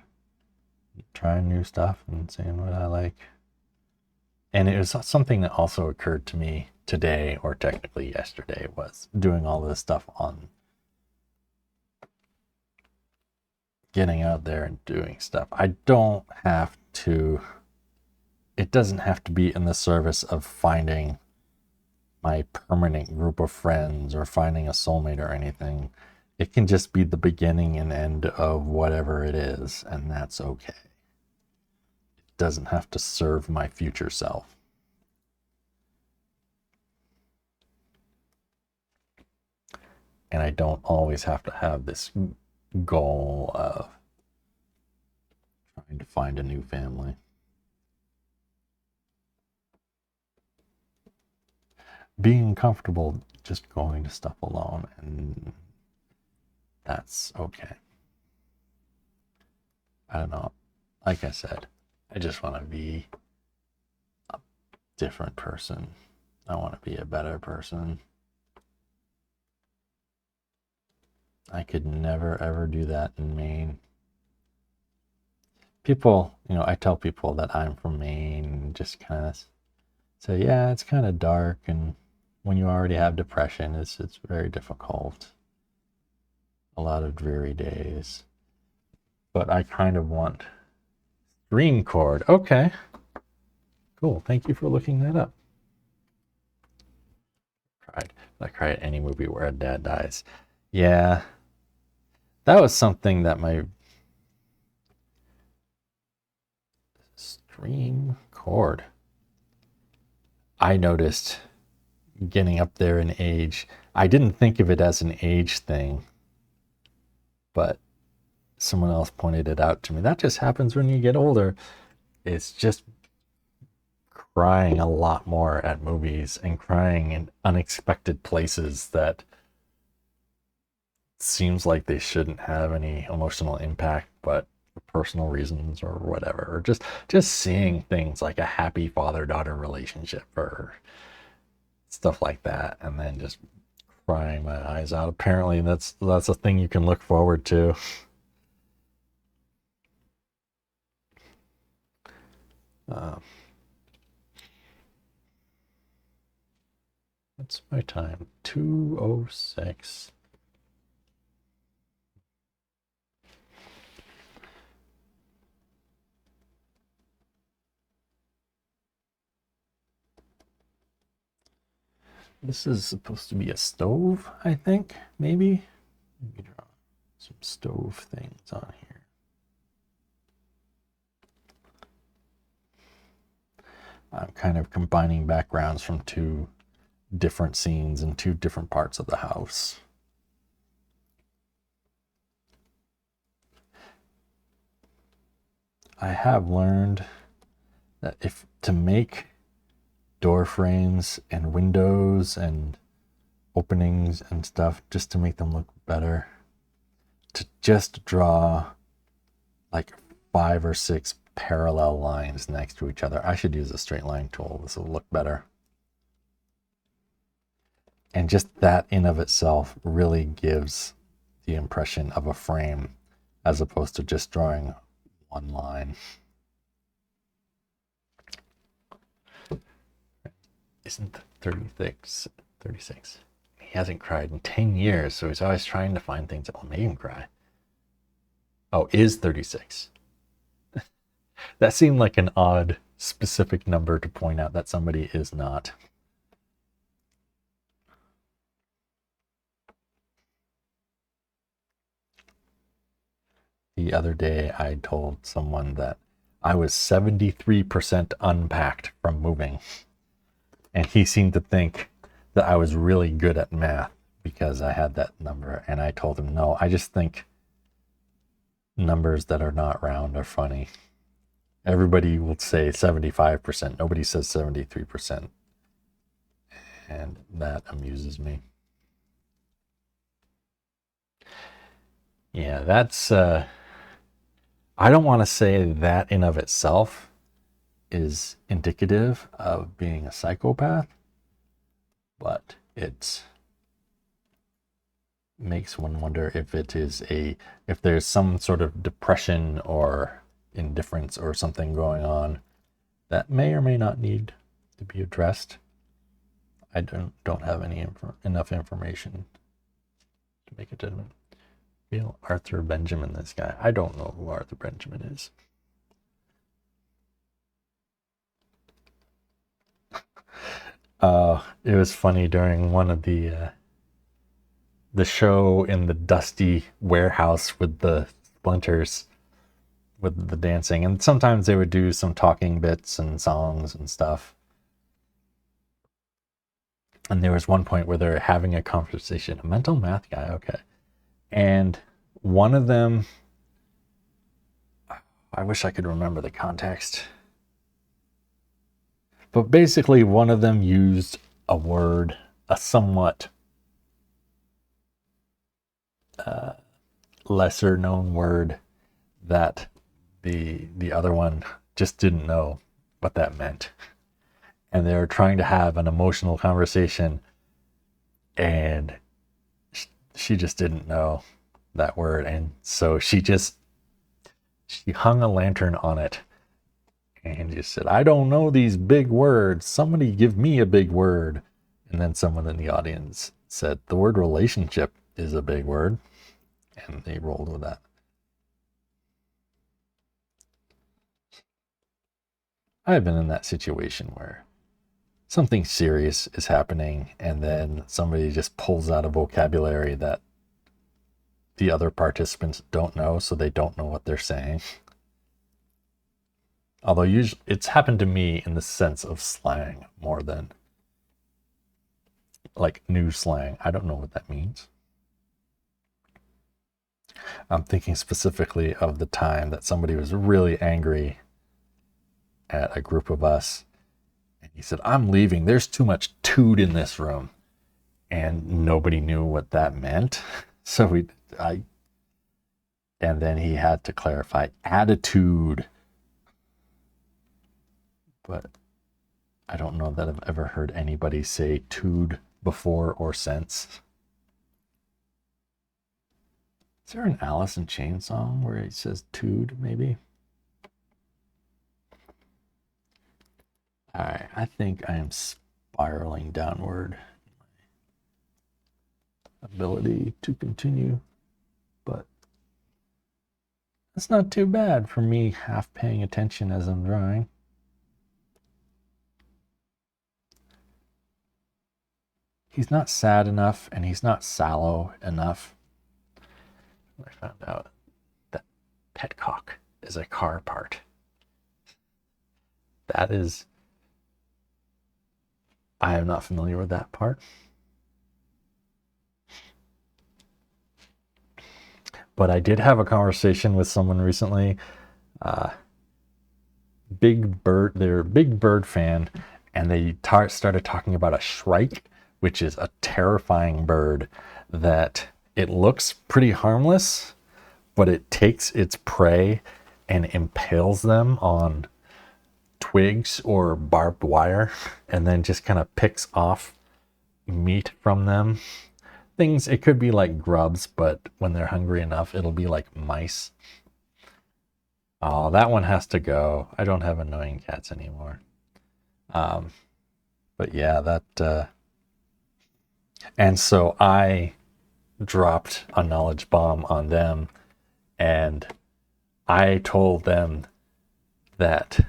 new stuff and seeing what I like. And it was something that also occurred to me today, or technically yesterday, was doing all this stuff on getting out there and doing stuff. I don't have to, it doesn't have to be in the service of finding my permanent group of friends or finding a soulmate or anything. It can just be the beginning and end of whatever it is, and that's okay. It doesn't have to serve my future self. And I don't always have to have this goal of trying to find a new family. Being comfortable just going to stuff alone, and that's okay. I don't know. Like I said, I just want to be a different person. I want to be a better person. I could never ever do that in Maine. People, I tell people that I'm from Maine and just kind of say, yeah, it's kind of dark, and when you already have depression, it's very difficult. A lot of dreary days. But I kind of want Dream Chord. Okay. Cool. Thank you for looking that up. I cry at any movie where a dad dies. Yeah. That was something that my Dream Chord, I noticed getting up there in age. I didn't think of it as an age thing, but someone else pointed it out to me. That just happens when you get older. It's just crying a lot more at movies and crying in unexpected places that seems like they shouldn't have any emotional impact, but for personal reasons or whatever, or just seeing things like a happy father-daughter relationship or stuff like that, and then just crying my eyes out. Apparently that's a thing you can look forward to. What's my time? 2:06. This is supposed to be a stove, I think, maybe. Let me draw some stove things on here. I'm kind of combining backgrounds from two different scenes in two different parts of the house. I have learned that if to make door frames and windows and openings and stuff, just to make them look better, to just draw like 5 or 6 parallel lines next to each other. I should use a straight line tool. This will look better. And just that in of itself really gives the impression of a frame as opposed to just drawing one line. Isn't 36? He hasn't cried in 10 years, so he's always trying to find things that will make him cry. Oh, is 36. That seemed like an odd, specific number to point out that somebody is not. The other day, I told someone that I was 73% unpacked from moving. And he seemed to think that I was really good at math because I had that number. And I told him, no, I just think numbers that are not round are funny. Everybody will say 75%. Nobody says 73%. And that amuses me. Yeah, that's... I don't want to say that in of itself is indicative of being a psychopath, but it makes one wonder if it is if there's some sort of depression or indifference or something going on that may or may not need to be addressed. I don't have enough information to make a judgment. Real Arthur Benjamin, this guy. I don't know who Arthur Benjamin is. It was funny during one of the show in the dusty warehouse with the splinters, with the dancing, and sometimes they would do some talking bits and songs and stuff. And there was one point where they're having a conversation, a mental math guy, okay. And one of them, I wish I could remember the context, but basically one of them used a word, a somewhat lesser known word that the other one just didn't know what that meant. And they were trying to have an emotional conversation, and she just didn't know that word, and so she hung a lantern on it and just said, I don't know these big words, somebody give me a big word. And then someone in the audience said, the word relationship is a big word, and they rolled with that. I've been in that situation where something serious is happening and then somebody just pulls out a vocabulary that the other participants don't know, so they don't know what they're saying. Although usually it's happened to me in the sense of slang more than like new slang. I don't know what that means. I'm thinking specifically of the time that somebody was really angry at a group of us, and he said, I'm leaving, there's too much tood in this room. And nobody knew what that meant. So and then he had to clarify attitude. But I don't know that I've ever heard anybody say tood before or since. Is there an Alice in Chains song where he says tood, maybe? All right, I think I am spiraling downward. Ability to continue, but that's not too bad for me half paying attention as I'm drawing. He's not sad enough and he's not sallow enough. I found out that petcock is a car part. That is I am not familiar with that part. But I did have a conversation with someone recently. They're a big bird fan, and they started talking about a shrike, which is a terrifying bird that it looks pretty harmless, but it takes its prey and impales them on twigs or barbed wire, and then just kind of picks off meat from them. Things, it could be like grubs, but when they're hungry enough, it'll be like mice. Oh, that one has to go. I don't have annoying cats anymore. But yeah, and so I dropped a knowledge bomb on them, and I told them that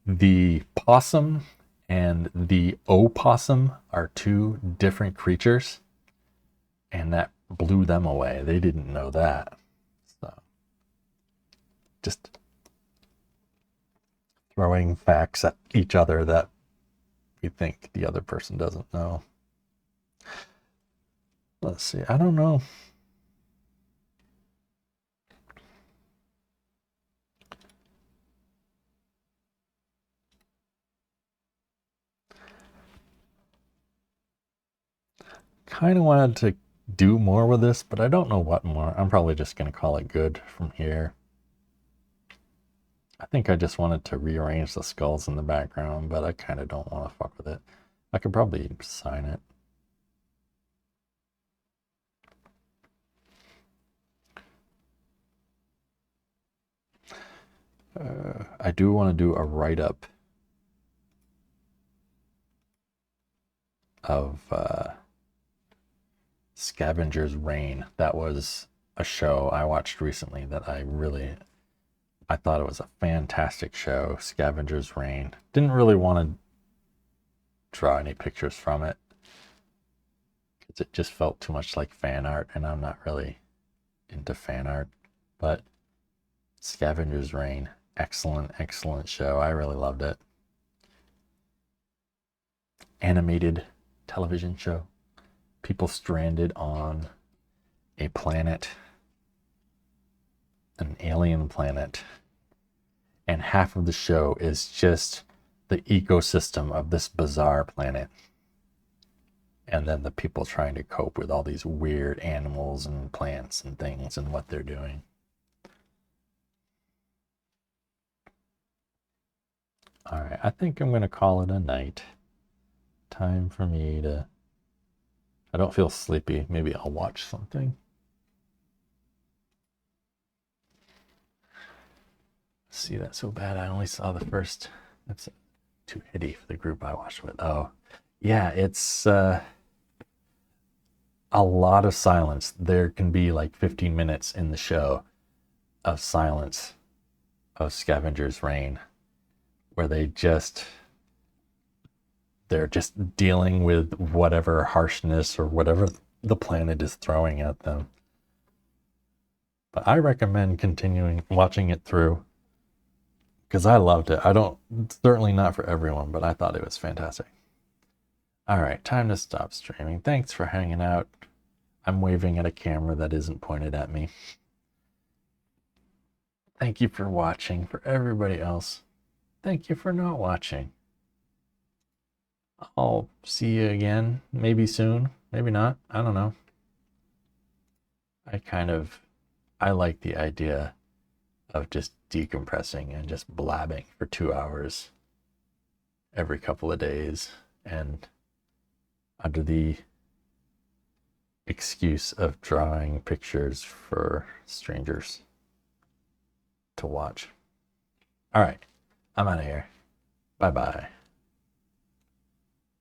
the possum and the opossum are two different creatures, and that blew them away. They didn't know that. So just throwing facts at each other that we think the other person doesn't know. Let's see. I don't know. Kind of wanted to do more with this, but I don't know what more. I'm probably just going to call it good from here. I think I just wanted to rearrange the skulls in the background, but I kind of don't want to fuck with it. I could probably sign it. I do want to do a write-up of Scavenger's Reign. That was a show I watched recently that I thought it was a fantastic show, Scavenger's Reign. Didn't really want to draw any pictures from it because it just felt too much like fan art, and I'm not really into fan art. But Scavenger's Reign, excellent show. I really loved it. Animated television show. People stranded on a planet, an alien planet, and half of the show is just the ecosystem of this bizarre planet, and then the people trying to cope with all these weird animals and plants and things and what they're doing. All right, I think I'm gonna call it a night. Time for me to, I don't feel sleepy. Maybe I'll watch something. See, that's so bad. I only saw the first. That's too heady for the group I watched with. Oh, yeah, it's a lot of silence. There can be like 15 minutes in the show of silence of Scavenger's Reign, where they're just dealing with whatever harshness or whatever the planet is throwing at them. But I recommend continuing watching it through because I loved it. Certainly not for everyone, but I thought it was fantastic. All right, time to stop streaming. Thanks for hanging out. I'm waving at a camera that isn't pointed at me. Thank you for watching. For everybody else, thank you for not watching. I'll see you again, maybe soon, maybe not. I don't know. I like the idea of just decompressing and just blabbing for 2 hours every couple of days, and under the excuse of drawing pictures for strangers to watch. All right, I'm out of here. Bye-bye.